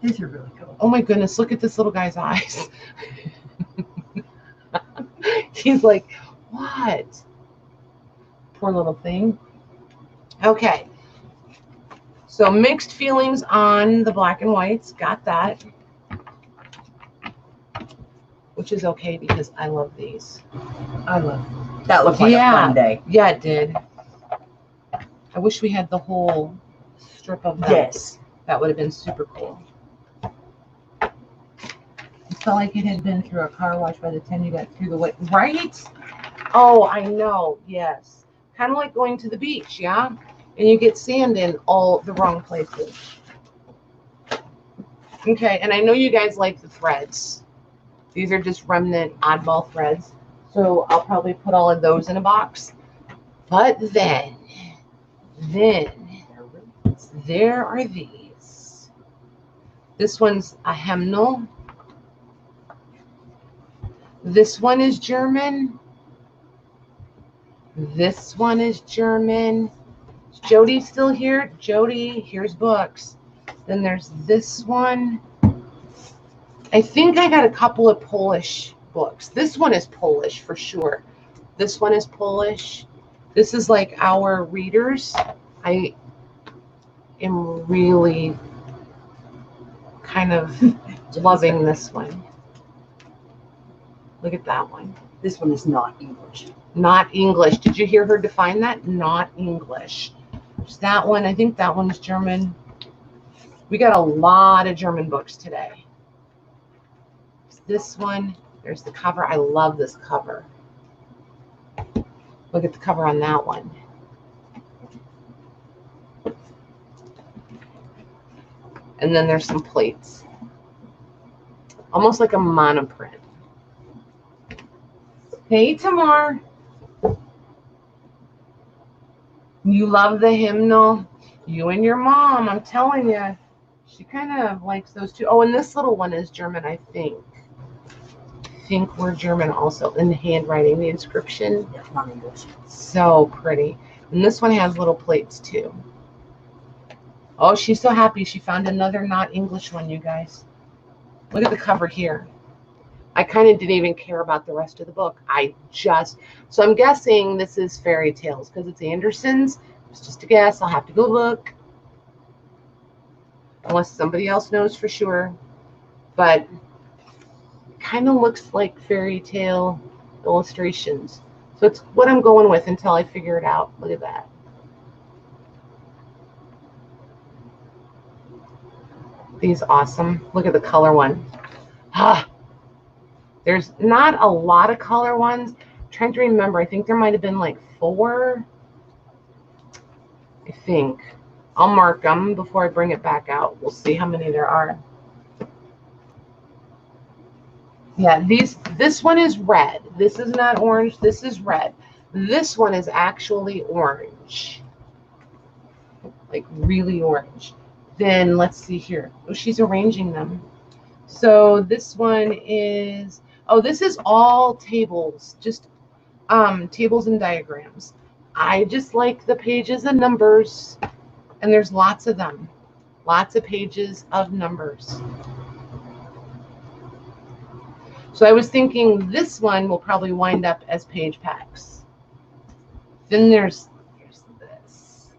[SPEAKER 2] These are really cool.
[SPEAKER 1] Oh my goodness, look at this little guy's eyes. He's like, what? Poor little thing. Okay. So mixed feelings on the black and whites. Got that. Which is okay because I love these.
[SPEAKER 2] I love them. That looked like a fun day.
[SPEAKER 1] Yeah, it did. I wish we had the whole strip of them.
[SPEAKER 2] Yes.
[SPEAKER 1] That would have been super cool. It felt like it had been through a car wash by the time you got through the way. Right? Oh, I know. Yes. Kind of like going to the beach, yeah? And you get sand in all the wrong places. Okay, and I know you guys like the threads. These are just remnant oddball threads. So I'll probably put all of those in a box. But then there are these. This one's a hymnal. This one is German. This one is German. Is Jody still here? Jody, here's books. Then there's this one. I think I got a couple of Polish books. This one is Polish for sure. This one is Polish. This is like our readers. I am really kind of loving this one. Look at that one.
[SPEAKER 2] This one is not English.
[SPEAKER 1] Not English. Did you hear her define that? Not English. There's that one. I think that one's German. We got a lot of German books today. This one. There's the cover. I love this cover. Look at the cover on that one. And then there's some plates. Almost like a monoprint. Hey, Tamar. You love the hymnal. You and your mom, I'm telling you. She kind of likes those two. Oh, and this little one is German, I think. I think we're German also. In the handwriting, the inscription.
[SPEAKER 2] Yeah, not English.
[SPEAKER 1] So pretty. And this one has little plates too. Oh, she's so happy she found another not English one, you guys. Look at the cover here. I kind of didn't even care about the rest of the book. So I'm guessing this is fairy tales because it's Anderson's. It's just a guess. I'll have to go look. Unless somebody else knows for sure. But it kind of looks like fairy tale illustrations. So it's what I'm going with until I figure it out. Look at that. These awesome. Look at the color one. There's not a lot of color ones. I'm trying to remember. I think there might have been like 4. I think. I'll mark them before I bring it back out. We'll see how many there are. Yeah, this one is red. This is not orange. This is red. This one is actually orange. Like really orange. Then let's see here. Oh, she's arranging them. So this one is, oh, this is all tables, just tables and diagrams. I just like the pages and numbers, and there's lots of them. Lots of pages of numbers. So I was thinking this one will probably wind up as page packs. Then there's this.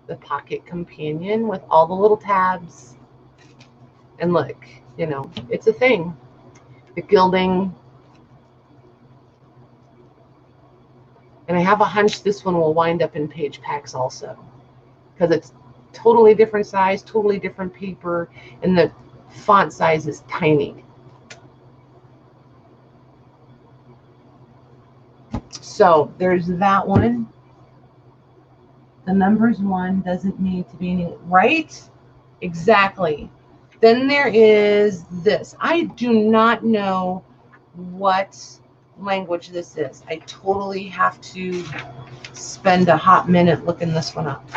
[SPEAKER 1] The pocket companion with all the little tabs. And look, you know, it's a thing. The gilding. And I have a hunch this one will wind up in page packs also. Because it's totally different size, totally different paper, and the font size is tiny. So there's that one. The numbers one doesn't need to be any, right? Exactly. Then there is this. I do not know what language this is. I totally have to spend a hot minute looking this one up.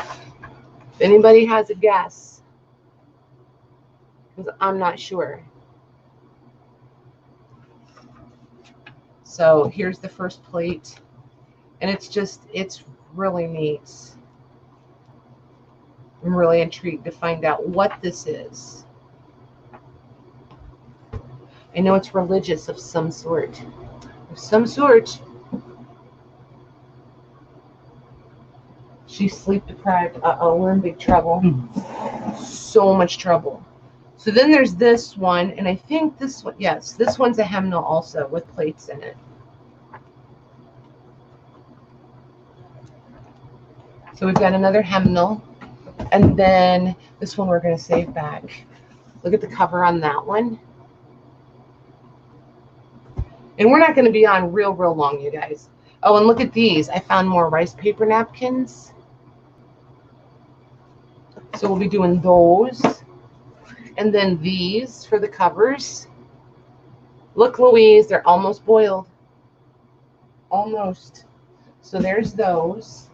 [SPEAKER 1] If anybody has a guess, because I'm not sure. So here's the first plate, and it's really neat. I'm really intrigued to find out what this is. I know it's religious of some sort. Of some sort. She's sleep deprived. Uh-oh, we're in big trouble. So much trouble. So then there's this one, and I think this one, yes, this one's a hymnal also with plates in it. So we've got another hymnal, and then this one we're going to save back. Look at the cover on that one. And we're not going to be on real long, you guys. Oh, and look at these. I found more rice paper napkins. So we'll be doing those. And then these for the covers. Look, Louise, they're almost boiled. Almost. So there's those.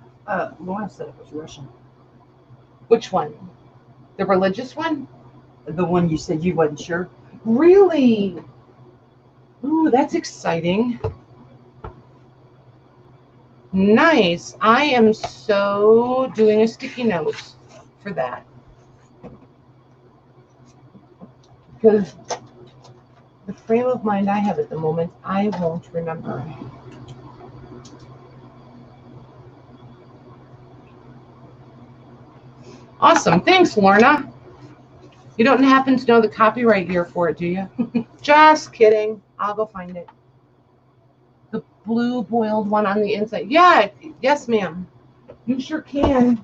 [SPEAKER 2] Lauren said it was Russian.
[SPEAKER 1] Which one? The religious one?
[SPEAKER 2] The one you said you wasn't sure.
[SPEAKER 1] Really? Ooh, that's exciting. Nice. I am so doing a sticky note for that. Because the frame of mind I have at the moment, I won't remember. Awesome. Thanks, Lorna. You don't happen to know the copyright year for it, do you? Just kidding. I'll go find it. The blue boiled one on the inside. Yeah, yes, ma'am. You sure can.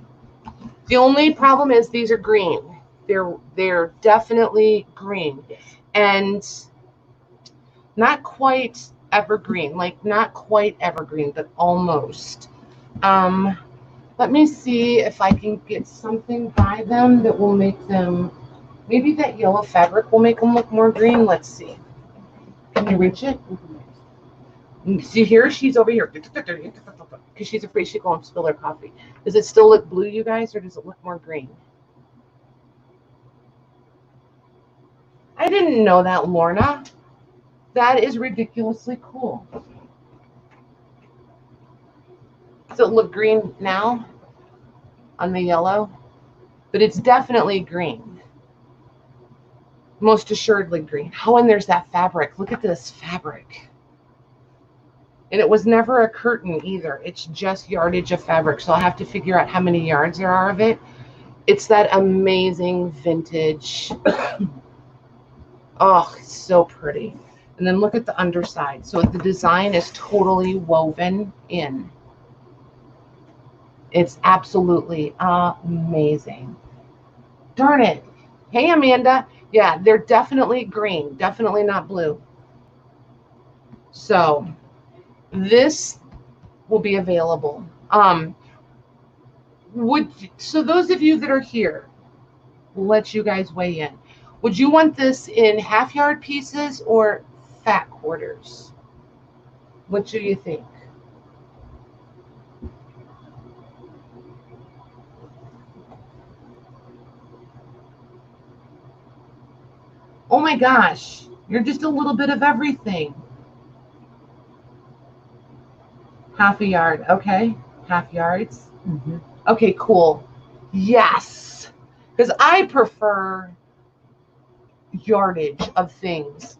[SPEAKER 1] The only problem is these are green. They're definitely green. And not quite evergreen. Like not quite evergreen, but almost. Let me see if I can get something by them that will make them, maybe that yellow fabric will make them look more green. Let's see. Can you reach it? See here, she's over here because she's afraid she'll go and spill her coffee. Does it still look blue, you guys, or does it look more green? I didn't know that, Lorna. That is ridiculously cool. Does it look green now on the yellow? But it's definitely green. Most assuredly green. Oh, and there's that fabric. Look at this fabric. And it was never a curtain either. It's just yardage of fabric. So I'll have to figure out how many yards there are of it. It's that amazing vintage. Oh, it's so pretty. And then look at the underside. So the design is totally woven in. It's absolutely amazing. Darn it. Hey, Amanda. Yeah, they're definitely green. Definitely not blue. So this will be available. So those of you that are here, we'll let you guys weigh in. Would you want this in half yard pieces or fat quarters? What do you think? Oh my gosh, you're just a little bit of everything. Half a yard, okay. Half yards.
[SPEAKER 2] Mm-hmm.
[SPEAKER 1] Okay, cool. Yes, because I prefer yardage of things.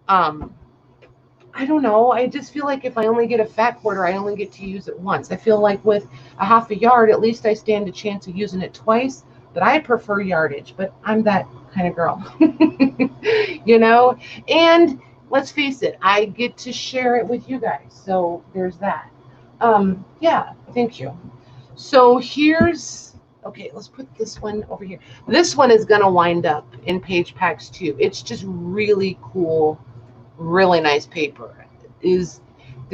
[SPEAKER 1] I don't know. I just feel like if I only get a fat quarter, I only get to use it once. I feel like with a half a yard, at least I stand a chance of using it twice. But I prefer yardage. But I'm that kind of girl, you know. And let's face it, I get to share it with you guys. So there's that. Yeah. Thank you. So here's. Okay, let's put this one over here. This one is going to wind up in page packs too. It's just really cool, really nice paper. There's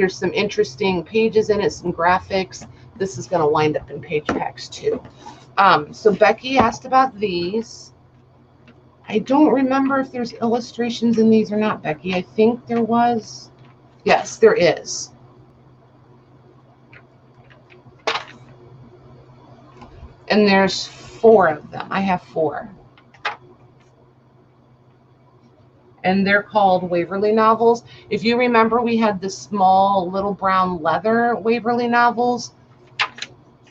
[SPEAKER 1] some interesting pages in it, some graphics. This is going to wind up in page packs too. So Becky asked about these. I don't remember if there's illustrations in these or not, Becky. I think there was. Yes, there is. And there's 4 of them. I have 4. and they're called Waverly novels. If you remember, we had the small little brown leather Waverly novels.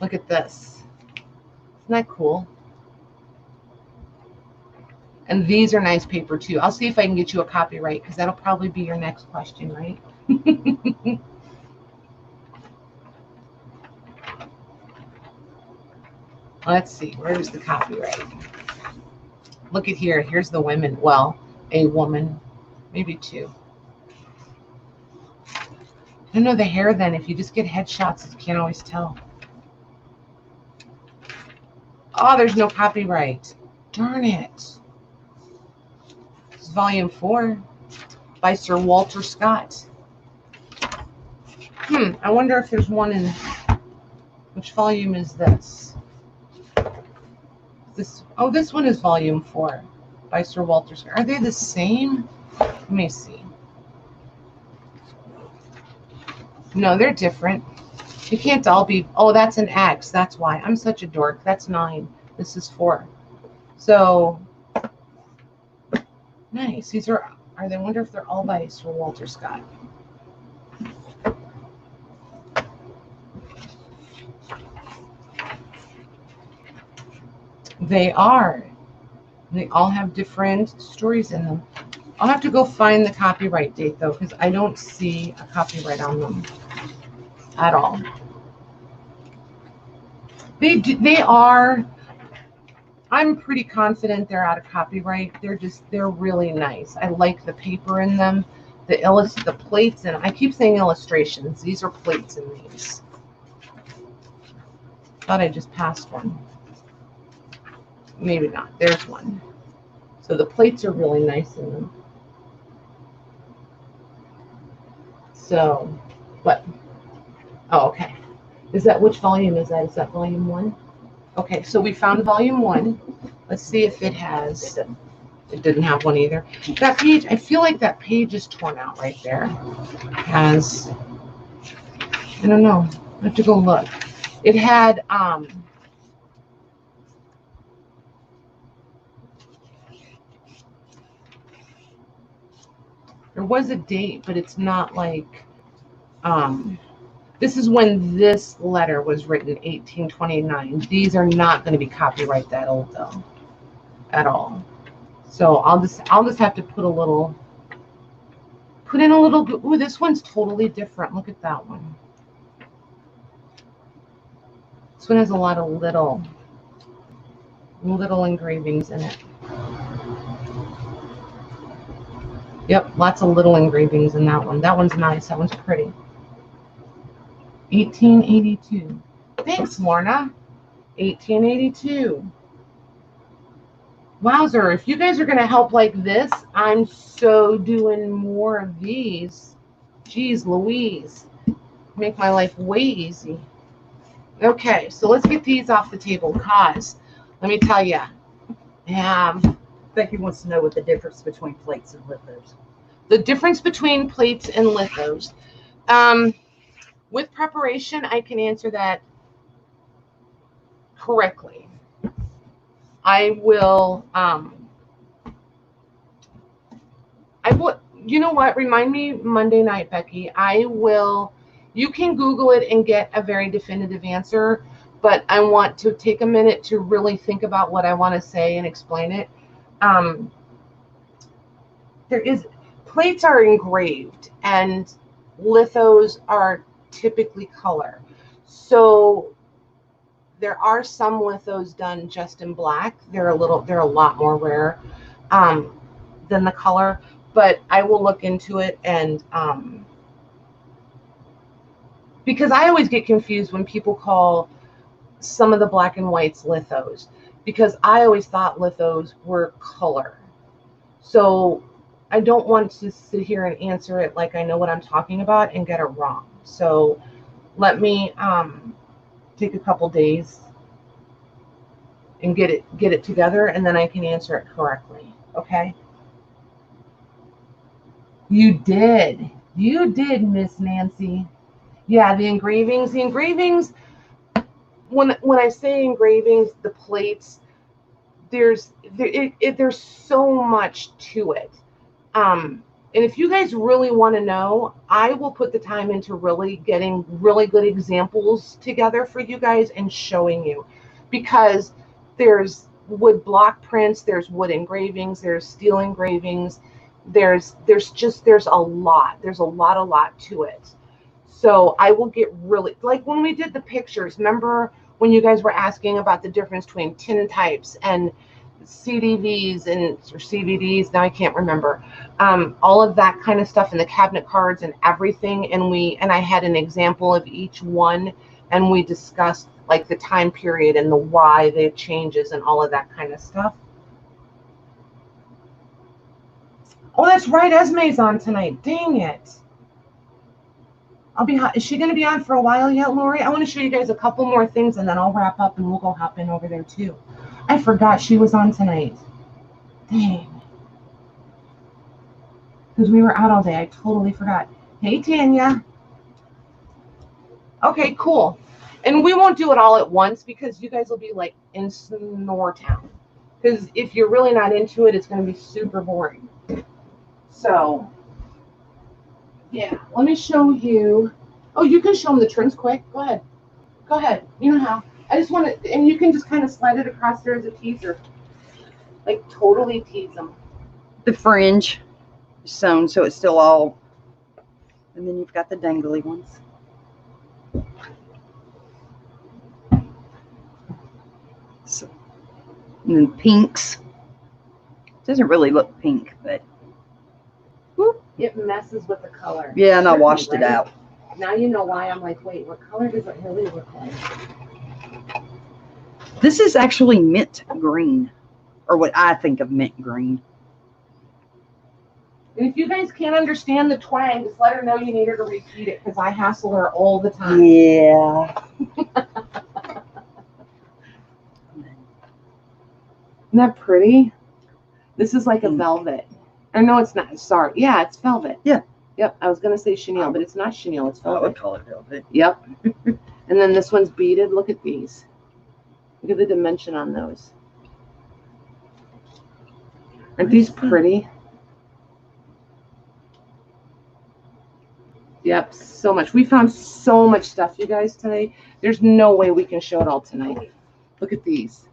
[SPEAKER 1] Look at this. Isn't that cool? And these are nice paper too. I'll see if I can get you a copyright, because that'll probably be your next question, right? Let's see, where's the copyright? Look at here. Here's the women. Well, a woman, maybe two. I don't know the hair then. If you just get headshots, you can't always tell. Oh, there's no copyright. Darn it. It's volume 4 by Sir Walter Scott. I wonder if there's one in, which volume is this? This one is volume 4 by Sir Walter Scott. Are they the same? Let me see. No, they're different. You can't all be, oh, that's an X. That's why. I'm such a dork. That's 9. This is 4. So, nice. These are they, I wonder if they're all by Sir Walter Scott. They are. They all have different stories in them. I'll have to go find the copyright date, though, because I don't see a copyright on them at all. They are. I'm pretty confident they're out of copyright. They're really nice. I like the paper in them, the plates, and I keep saying illustrations. These are plates in these. Thought I just passed one. Maybe not. There's one. So the plates are really nice in them. So, what? Oh, okay. Which volume is that? Is that volume 1? Okay, so we found volume 1. Let's see if it has. It didn't have one either. That page, I feel like that page is torn out right there. Has, I don't know. I have to go look. It had, there was a date, but it's not like, this is when this letter was written, 1829. These are not going to be copyright that old, though, at all. So I'll just have to put in a little. Ooh, this one's totally different. Look at that one. This one has a lot of little engravings in it. Yep, lots of little engravings in that one. That one's nice. That one's pretty. 1882. Thanks, Lorna. 1882. Wowzer, if you guys are going to help like this, I'm so doing more of these. Jeez Louise. Make my life way easy. Okay, so let's get these off the table, because let me tell you.
[SPEAKER 2] Becky wants to know what the difference between plates and lithos.
[SPEAKER 1] The difference between plates and lithos. With preparation, I can answer that correctly. I will, you know what? Remind me Monday night, Becky. You can Google it and get a very definitive answer, but I want to take a minute to really think about what I want to say and explain it. Plates are engraved and lithos are typically color. So there are some lithos done just in black. They're a lot more rare than the color, but I will look into it, and because I always get confused when people call some of the black and whites lithos, because I always thought lithos were color. So I don't want to sit here and answer it like I know what I'm talking about and get it wrong. So let me take a couple days and get it together, and then I can answer it correctly. Okay? You did, Miss Nancy. Yeah, the engravings. When I say engravings, the plates, there's so much to it. And if you guys really want to know, I will put the time into really getting really good examples together for you guys and showing you, because there's wood block prints, there's wood engravings, there's steel engravings, there's a lot to it. So I will get really, like when we did the pictures, remember when you guys were asking about the difference between tintypes and CDVs or CVDs, now I can't remember, all of that kind of stuff, and the cabinet cards and everything, and I had an example of each one, and we discussed like the time period and the why they changes and all of that kind of stuff. Oh, that's right, Esme's on tonight. Dang it. Is she going to be on for a while yet, Lori? I want to show you guys a couple more things, and then I'll wrap up and we'll go hop in over there too. I forgot she was on tonight. Dang. Because we were out all day. I totally forgot. Hey, Tanya. Okay, cool. And we won't do it all at once because you guys will be like in Snore Town. Because if you're really not into it, it's going to be super boring. So, yeah, let me show you. Oh, you can show them the trims quick. Go ahead. Go ahead. You know how. I just want to, and you can just kind of slide it across there as a teaser. Like, totally tease them.
[SPEAKER 2] The fringe is sewn so it's still all, and then you've got the dangly ones. So, and then pinks. Doesn't really look pink, but
[SPEAKER 1] whoop, it messes with the color.
[SPEAKER 2] Yeah, and I washed it out.
[SPEAKER 1] Now you know why I'm like, wait, what color does it really look like?
[SPEAKER 2] This is actually mint green, or what I think of mint green.
[SPEAKER 1] And if you guys can't understand the twang, just let her know you need her to repeat it, because I hassle her all the time.
[SPEAKER 2] Yeah.
[SPEAKER 1] Isn't that pretty? This is like a velvet. Or no, it's not. Sorry. Yeah, it's velvet.
[SPEAKER 2] Yeah.
[SPEAKER 1] Yep. I was going to say chenille, but it's not chenille. It's velvet.
[SPEAKER 2] I would call it velvet.
[SPEAKER 1] Yep. And then this one's beaded. Look at these. Look at the dimension on those. Aren't these pretty? Yep, so much. We found so much stuff, you guys, today. There's no way we can show it all tonight. Look at these.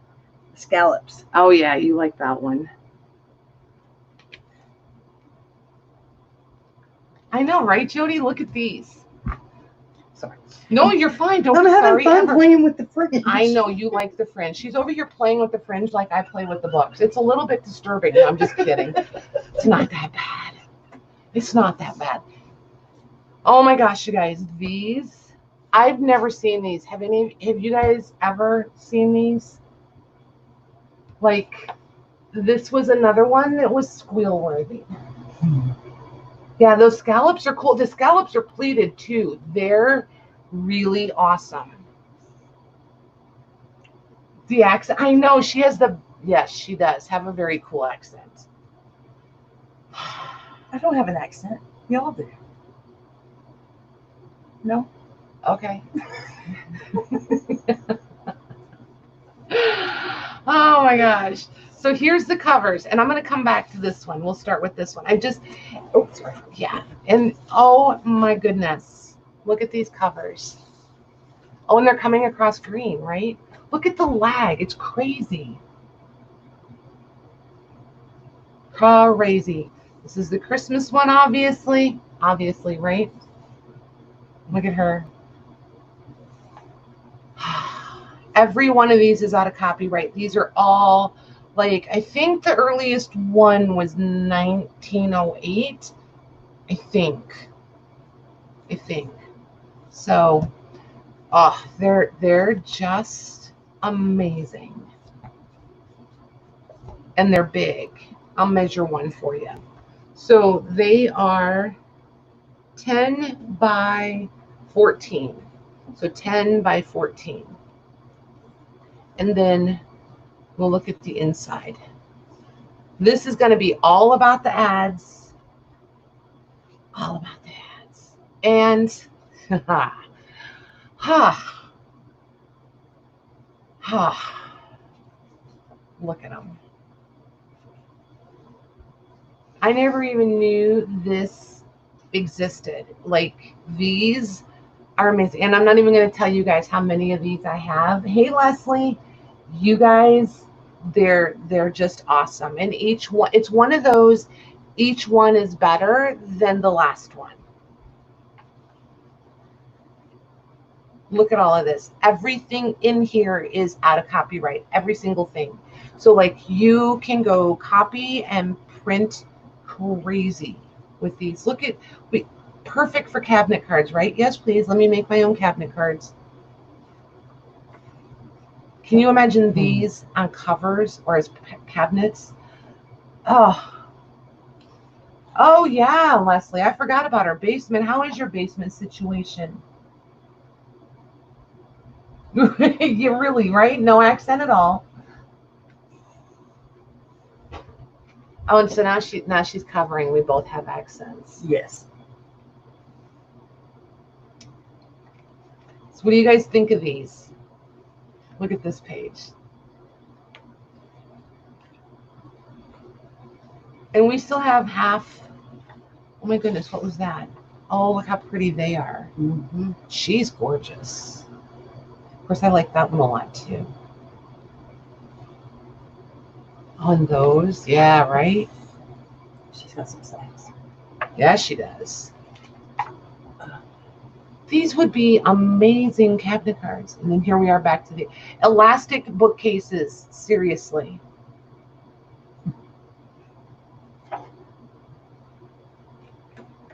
[SPEAKER 2] Scallops.
[SPEAKER 1] Oh, yeah, you like that one. I know, right, Jody? Look at these. Sorry. No, you're fine. Don't be sorry.
[SPEAKER 2] I'm having fun playing with the fringe.
[SPEAKER 1] I know you like the fringe. She's over here playing with the fringe like I play with the books. It's a little bit disturbing. No, I'm just kidding. It's not that bad. It's not that bad. Oh my gosh, you guys, these, I've never seen these. Have you guys ever seen these? Like, this was another one that was squeal worthy. Yeah, those scallops are cool. The scallops are pleated too. They're really awesome. The accent, I know she has yes, she does have a very cool accent.
[SPEAKER 2] I don't have an accent. Y'all do. No?
[SPEAKER 1] Okay. Oh my gosh. So here's the covers, and I'm going to come back to this one. We'll start with this one. Oh, sorry. Yeah. And oh my goodness. Look at these covers. Oh, and they're coming across green, right? Look at the lag. It's crazy. Crazy. This is the Christmas one, obviously. Obviously, right? Look at her. Every one of these is out of copyright. These are all, like, I think the earliest one was 1908. I think. So, oh, they're just amazing. And they're big. I'll measure one for you. So they are 10 by 14. So 10 by 14. And then we'll look at the inside. This is going to be all about the ads. All about the ads. And look at them. I never even knew this existed. Like, these are amazing. And I'm not even going to tell you guys how many of these I have. Hey, Leslie, you guys, they're just awesome. And each one, it's one of those, each one is better than the last one. Look at all of this. Everything in here is out of copyright. Every single thing. So like you can go copy and print crazy with these. Look at, perfect for cabinet cards, right? Yes, please. Let me make my own cabinet cards. Can you imagine these on covers or as cabinets? Oh, oh yeah, Leslie. I forgot about our basement. How is your basement situation? You're really right. No accent at all. Oh, and so now she's covering. We both have accents.
[SPEAKER 2] Yes.
[SPEAKER 1] So what do you guys think of these? Look at this page. And we still have half. Oh my goodness, what was that? Oh, look how pretty they are.
[SPEAKER 2] Mm-hmm.
[SPEAKER 1] She's gorgeous. Of course, I like that one a lot too. On those, yeah, right?
[SPEAKER 2] She's got some size.
[SPEAKER 1] Yeah, she does. These would be amazing cabinet cards. And then here we are back to the elastic bookcases. Seriously.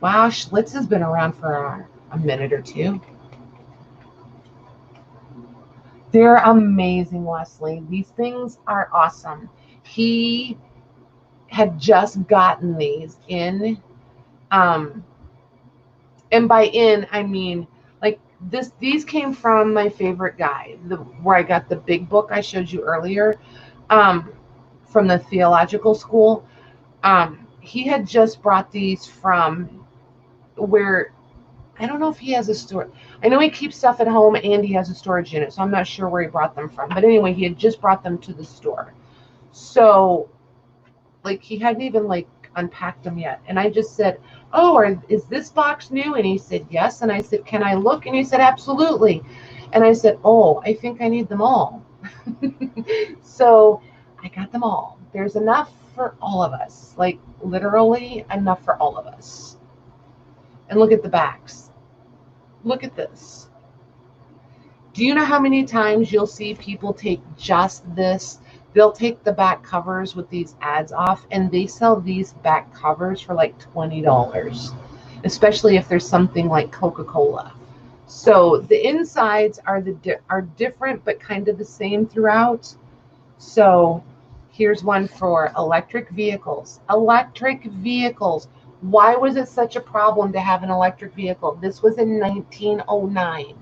[SPEAKER 1] Wow, Schlitz has been around for a minute or two. They're amazing, Leslie. These things are awesome. He had just gotten these in, and by in, I mean, like these came from my favorite guy, where I got the big book I showed you earlier, from the theological school. He had just brought these from where, I don't know if he has a store. I know he keeps stuff at home and he has a storage unit, so I'm not sure where he brought them from. But anyway, he had just brought them to the store. So, like, he hadn't even, like, unpacked them yet. And I just said, oh, is this box new? And he said, yes. And I said, can I look? And he said, absolutely. And I said, oh, I think I need them all. So I got them all. There's enough for all of us. Like, literally enough for all of us. And look at the backs. Look at this. Do you know how many times you'll see people take just this? They'll take the back covers with these ads off, and they sell these back covers for like $20, especially if there's something like Coca-Cola. So the insides are different, but kind of the same throughout. So here's one for electric vehicles. Electric vehicles. Why was it such a problem to have an electric vehicle? This was in 1909.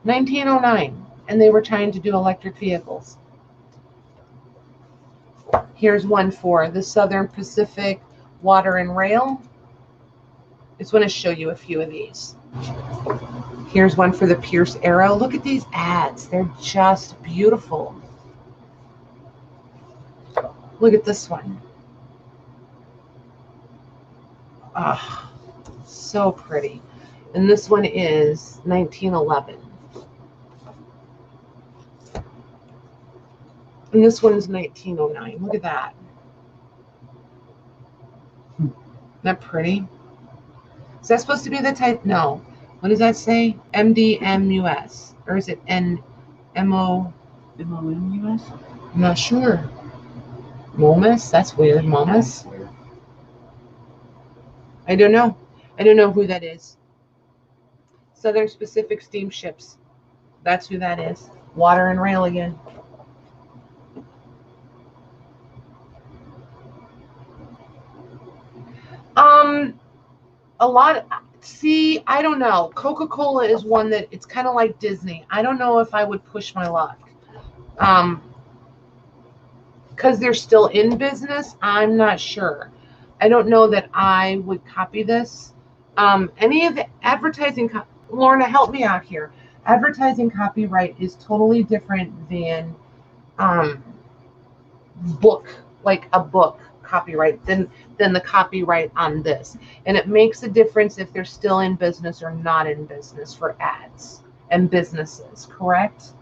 [SPEAKER 1] 1909, and they were trying to do electric vehicles. Here's one for the Southern Pacific Water and Rail. I just want to show you a few of these. Here's one for the Pierce Arrow. Look at these ads. They're just beautiful. Look at this one. Ah, oh, so pretty. And this one is 1911. And this one's 1909. Look at that. Isn't that pretty? Is that supposed to be the type? No. What does that say? MDMUS. Or is it NMO? MOMUS? I'm not sure. Momus? That's weird. Momus? I don't know. I don't know who that is. Southern Pacific Steamships. That's who that is. Water and Rail again. A lot. See, I don't know. Coca-Cola is one that it's kind of like Disney. I don't know if I would push my luck. Because they're still in business, I'm not sure. I don't know that I would copy this. Any of the advertising, Lorna, help me out here. Advertising copyright is totally different than book, like a book copyright than the copyright on this. And it makes a difference if they're still in business or not in business for ads and businesses, correct?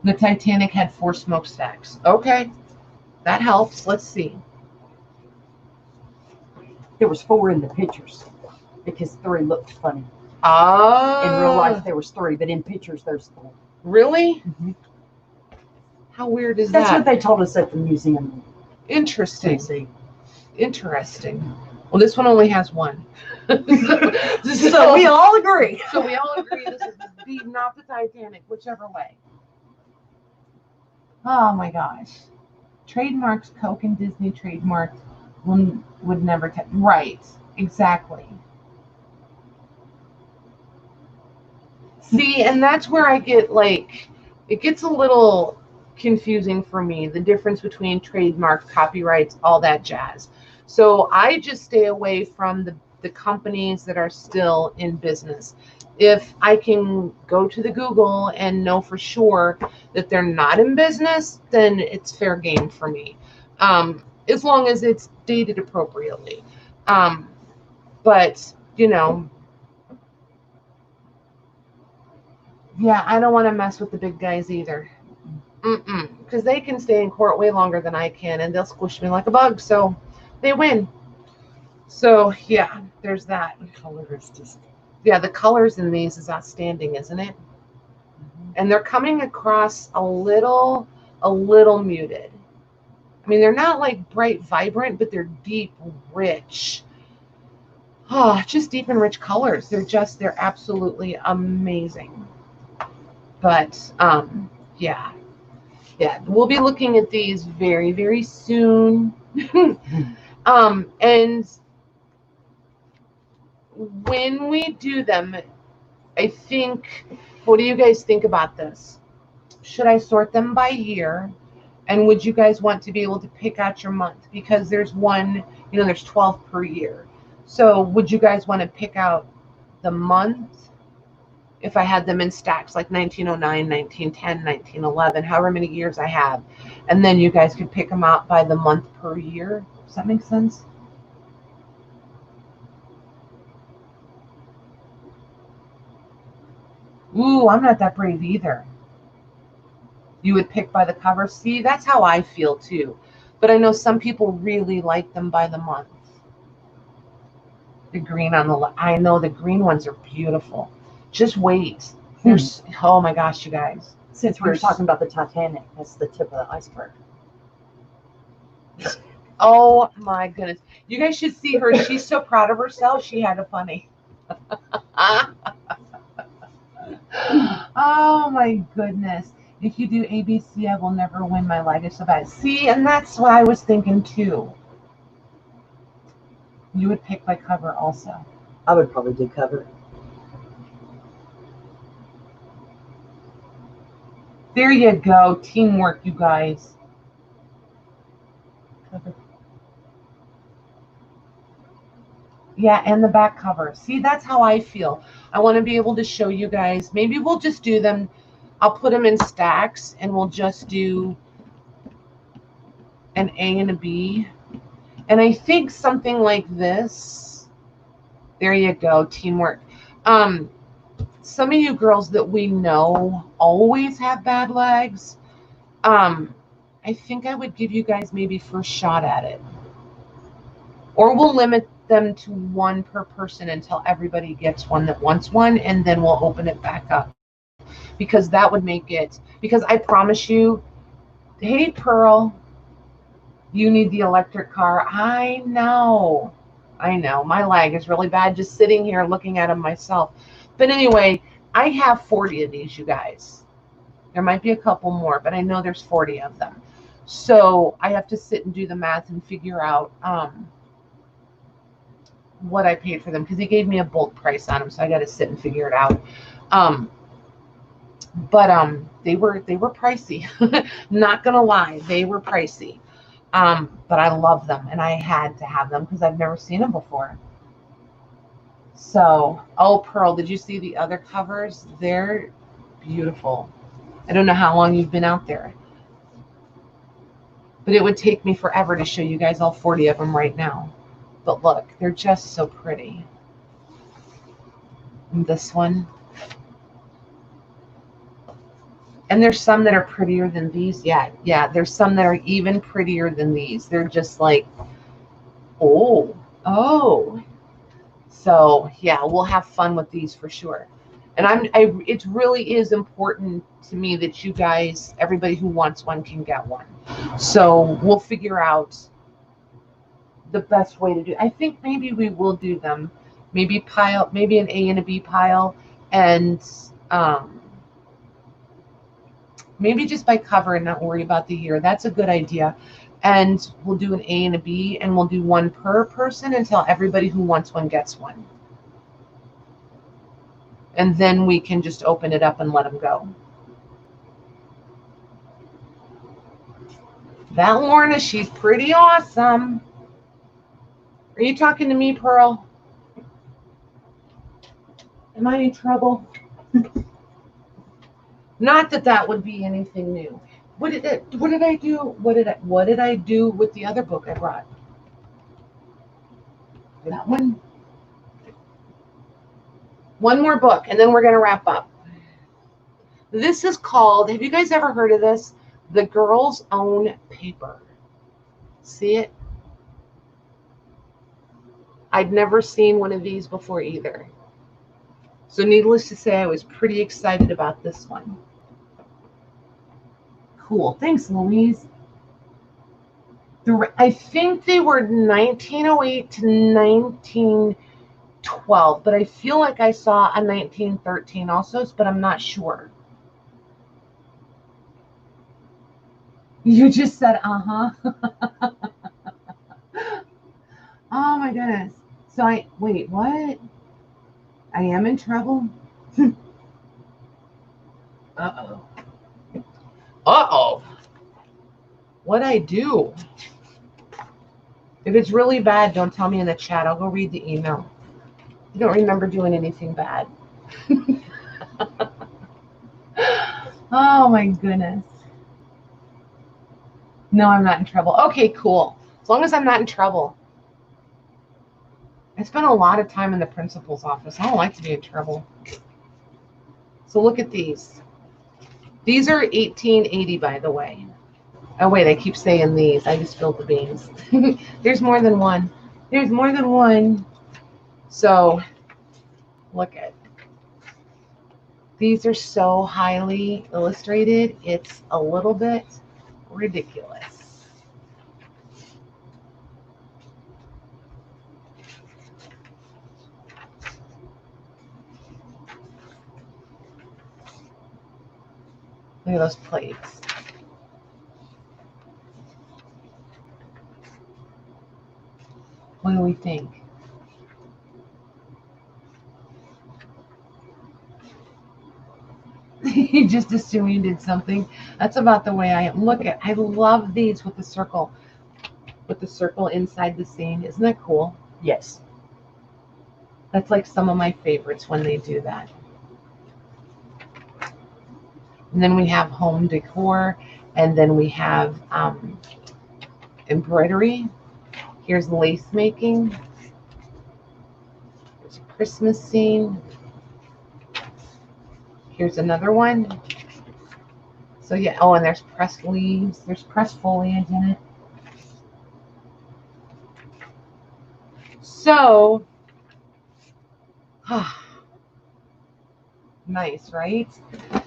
[SPEAKER 1] The Titanic had 4 smokestacks. Okay, that helps. Let's see.
[SPEAKER 2] There was 4 in the pictures because 3 looked funny.
[SPEAKER 1] Oh.
[SPEAKER 2] In real life, there was 3, but in pictures, there's 4.
[SPEAKER 1] Really?
[SPEAKER 2] Mm-hmm.
[SPEAKER 1] How weird is
[SPEAKER 2] That's
[SPEAKER 1] that?
[SPEAKER 2] what they told us at the museum.
[SPEAKER 1] Interesting. Interesting. Well, this one only has 1. so
[SPEAKER 2] we all agree.
[SPEAKER 1] So we all agree this is not the Titanic, whichever way. Oh my gosh. Trademarks, Coke and Disney trademarked would never right. Exactly. See, and that's where I get like, it gets a little confusing for me, the difference between trademarks, copyrights, all that jazz. So I just stay away from the companies that are still in business. If I can go to the Google and know for sure that they're not in business, then it's fair game for me. As long as it's dated appropriately. But, you know, yeah, I don't want to mess with the big guys either. Because they can stay in court way longer than I can, and they'll squish me like a bug, so they win. So, yeah, there's that.
[SPEAKER 2] The color is just...
[SPEAKER 1] Yeah, the colors in these is outstanding, isn't it? Mm-hmm. And they're coming across a little muted. I mean, they're not like bright, vibrant, but they're deep, rich. Oh, just deep and rich colors. They're absolutely amazing. But, yeah, we'll be looking at these very, very soon. And when we do them, I think, what do you guys think about this? Should I sort them by year? And would you guys want to be able to pick out your month? Because there's one, you know, there's 12 per year. So would you guys want to pick out the month? If I had them in stacks, like 1909, 1910, 1911, however many years I have. And then you guys could pick them out by the month per year. Does that make sense? Ooh, I'm not that brave either. You would pick by the cover. See, that's how I feel too. But I know some people really like them by the month. The green on the left. I know the green ones are beautiful. Just wait. There's, oh my gosh, you guys.
[SPEAKER 2] Since we were talking about the Titanic, that's the tip of the iceberg.
[SPEAKER 1] Oh my goodness. You guys should see her. She's so proud of herself. She had a funny. Oh my goodness. If you do ABC, I will never win my leg. It's so bad. See, and that's what I was thinking too. You would pick by cover also.
[SPEAKER 2] I would probably do cover.
[SPEAKER 1] There you go. Teamwork, you guys. Cover. Yeah, and the back cover. See, that's how I feel. I want to be able to show you guys. Maybe we'll just do them. I'll put them in stacks, and we'll just do an A and a B. And I think something like this. There you go. Teamwork. Some of you girls that we know always have bad legs. I think I would give you guys maybe first shot at it. Or we'll limit them to 1 per person until everybody gets one that wants one, and then we'll open it back up. Because that would make it, because I promise you, hey Pearl, you need the electric car. I know. My leg is really bad just sitting here looking at them myself. But anyway, I have 40 of these, you guys. There might be a couple more, but I know there's 40 of them. So I have to sit and do the math and figure out what I paid for them, because he gave me a bulk price on them, so I got to sit and figure it out. But they were pricey. Not gonna lie, they were pricey. But I love them, and I had to have them because I've never seen them before. So, oh, Pearl, did you see the other covers? They're beautiful. I don't know how long you've been out there, but it would take me forever to show you guys all 40 of them right now. But look, they're just so pretty. And this one. And there's some that are prettier than these. Yeah, there's some that are even prettier than these. They're just like, oh. So yeah, we'll have fun with these for sure. And it really is important to me that you guys, everybody who wants one can get one. So we'll figure out the best way to do it. I think maybe we will do them. Maybe an A and a B pile, and maybe just by cover and not worry about the year. That's a good idea. And we'll do an A and a B, and we'll do one per person until everybody who wants one gets one. And then we can just open it up and let them go. That Lorna, she's pretty awesome. Are you talking to me, Pearl? Am I in trouble? Not that that would be anything new. What did I do? What did I do with the other book I brought? That one. One more book, and then we're going to wrap up. This is called, have you guys ever heard of this? The Girl's Own Paper. See it? I'd never seen one of these before either. So needless to say, I was pretty excited about this one. Cool. Thanks, Louise. I think they were 1908 to 1912, but I feel like I saw a 1913 also, but I'm not sure. You just said, uh-huh. Oh my goodness. So wait, what? I am in trouble? Uh-oh. Uh-oh. What'd I do? If it's really bad, don't tell me in the chat. I'll go read the email. I don't remember doing anything bad. Oh my goodness. No, I'm not in trouble. Okay, cool. As long as I'm not in trouble. I spent a lot of time in the principal's office. I don't like to be in trouble. So look at these. These are 1880, by the way. Oh, wait, I keep saying these. I just spilled the beans. There's more than one. There's more than one. So look at. These are so highly illustrated. It's a little bit ridiculous. Look at those plates. What do we think? You just assume you did something. That's about the way I am. Look at, I love these with the circle inside the seam. Isn't that cool?
[SPEAKER 2] Yes.
[SPEAKER 1] That's like some of my favorites when they do that. And then we have home decor, and then we have embroidery. Here's lace making. There's a Christmas scene. Here's another one. So yeah, oh, and there's pressed leaves. There's pressed foliage in it. So, nice, right?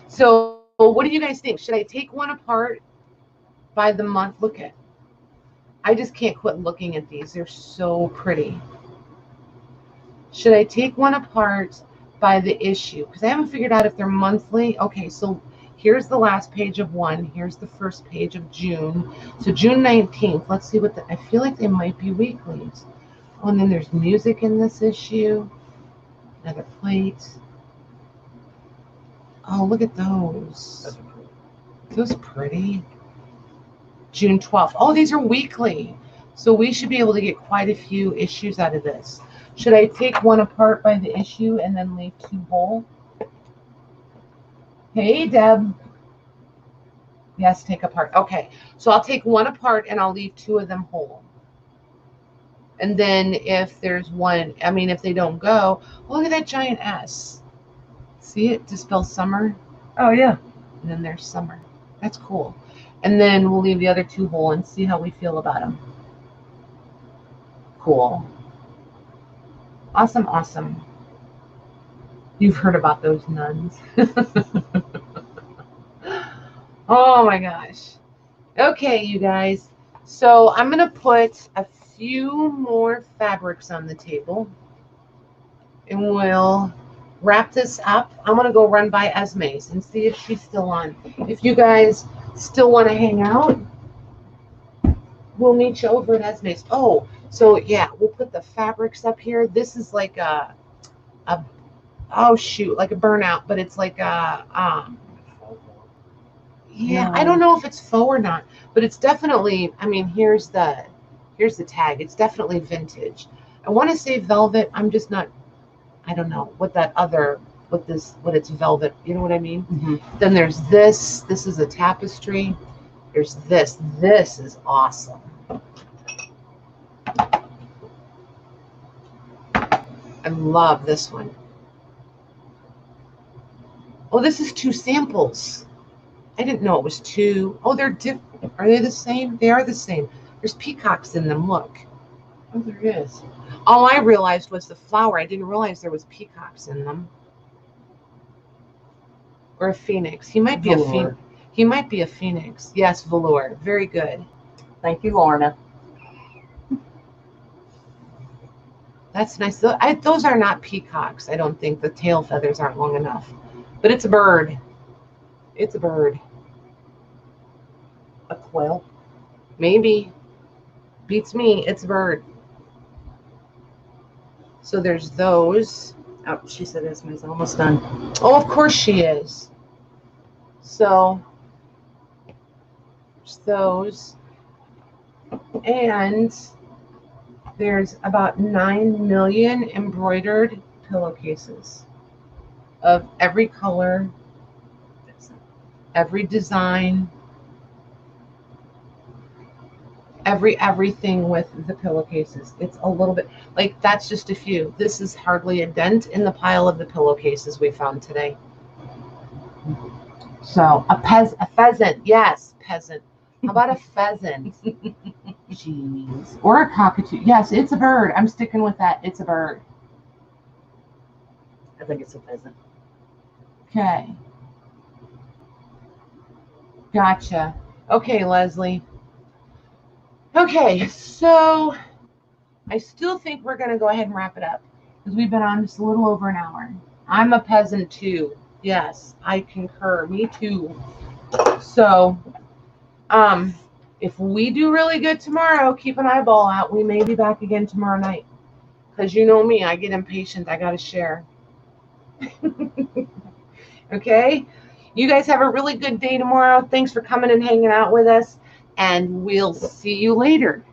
[SPEAKER 1] So what do you guys think? Should I take one apart by the month? Look at, I just can't quit looking at these. They're so pretty. Should I take one apart by the issue? Because I haven't figured out if they're monthly. Okay, so here's the last page of one. Here's the first page of June. So June 19th. Let's see what I feel like they might be weeklies. Oh, and then there's music in this issue. Another plate. Oh, look at those. Those pretty. June 12th. Oh, these are weekly. So we should be able to get quite a few issues out of this. Should I take one apart by the issue and then leave two whole? Hey, Deb. Yes, take apart. Okay, so I'll take one apart and I'll leave 2 of them whole. And then if there's one, I mean, if they don't go, look at that giant S. See it to spell summer?
[SPEAKER 2] Oh, yeah.
[SPEAKER 1] And then there's summer. That's cool. And then we'll leave the other 2 whole and see how we feel about them. Cool. Awesome, awesome. You've heard about those nuns. Oh my gosh. Okay, you guys. So I'm going to put a few more fabrics on the table. And we'll wrap this up. I'm going to go run by Esme's and see if she's still on. If you guys still want to hang out, we'll meet you over at Esme's. Oh, so yeah, we'll put the fabrics up here. This is like a oh shoot, like a burnout, but it's like a yeah, I don't know if it's faux or not, but it's definitely, I mean, here's the tag. It's definitely vintage. I want to say velvet. I'm just not, I don't know what that other, what it's velvet, you know what I mean?
[SPEAKER 2] Mm-hmm.
[SPEAKER 1] Then there's this is a tapestry. There's this is awesome. I love this one. Oh, this is 2 samples. I didn't know it was 2. Oh, they're different. Are they the same? They are the same. There's peacocks in them. Look. Oh, there is. All I realized was the flower. I didn't realize there was peacocks in them. Or a phoenix. He might be a phoenix. He might be a phoenix. Yes, velour. Very good.
[SPEAKER 2] Thank you, Lorna.
[SPEAKER 1] That's nice. Those are not peacocks. I don't think the tail feathers aren't long enough. But it's a bird. It's a bird.
[SPEAKER 2] A quill?
[SPEAKER 1] Maybe. Beats me. It's a bird. So there's those.
[SPEAKER 2] Oh, she said Esme's almost done.
[SPEAKER 1] Oh, of course she is. So there's those. And there's about 9 million embroidered pillowcases of every color, every design, everything with the pillowcases. It's a little bit like that's just a few. This is hardly a dent in the pile of the pillowcases we found today. So a pheasant, yes, peasant. How about a pheasant? Jeez. Or a cockatoo. Yes, it's a bird. I'm sticking with that. It's a bird.
[SPEAKER 2] I think it's a pheasant.
[SPEAKER 1] Okay. Gotcha. Okay, Leslie. Okay, so I still think we're going to go ahead and wrap it up because we've been on just a little over an hour. I'm a peasant too. Yes, I concur. Me too. So, if we do really good tomorrow, keep an eyeball out. We may be back again tomorrow night because you know me, I get impatient. I got to share. Okay? You guys have a really good day tomorrow. Thanks for coming and hanging out with us, and we'll see you later.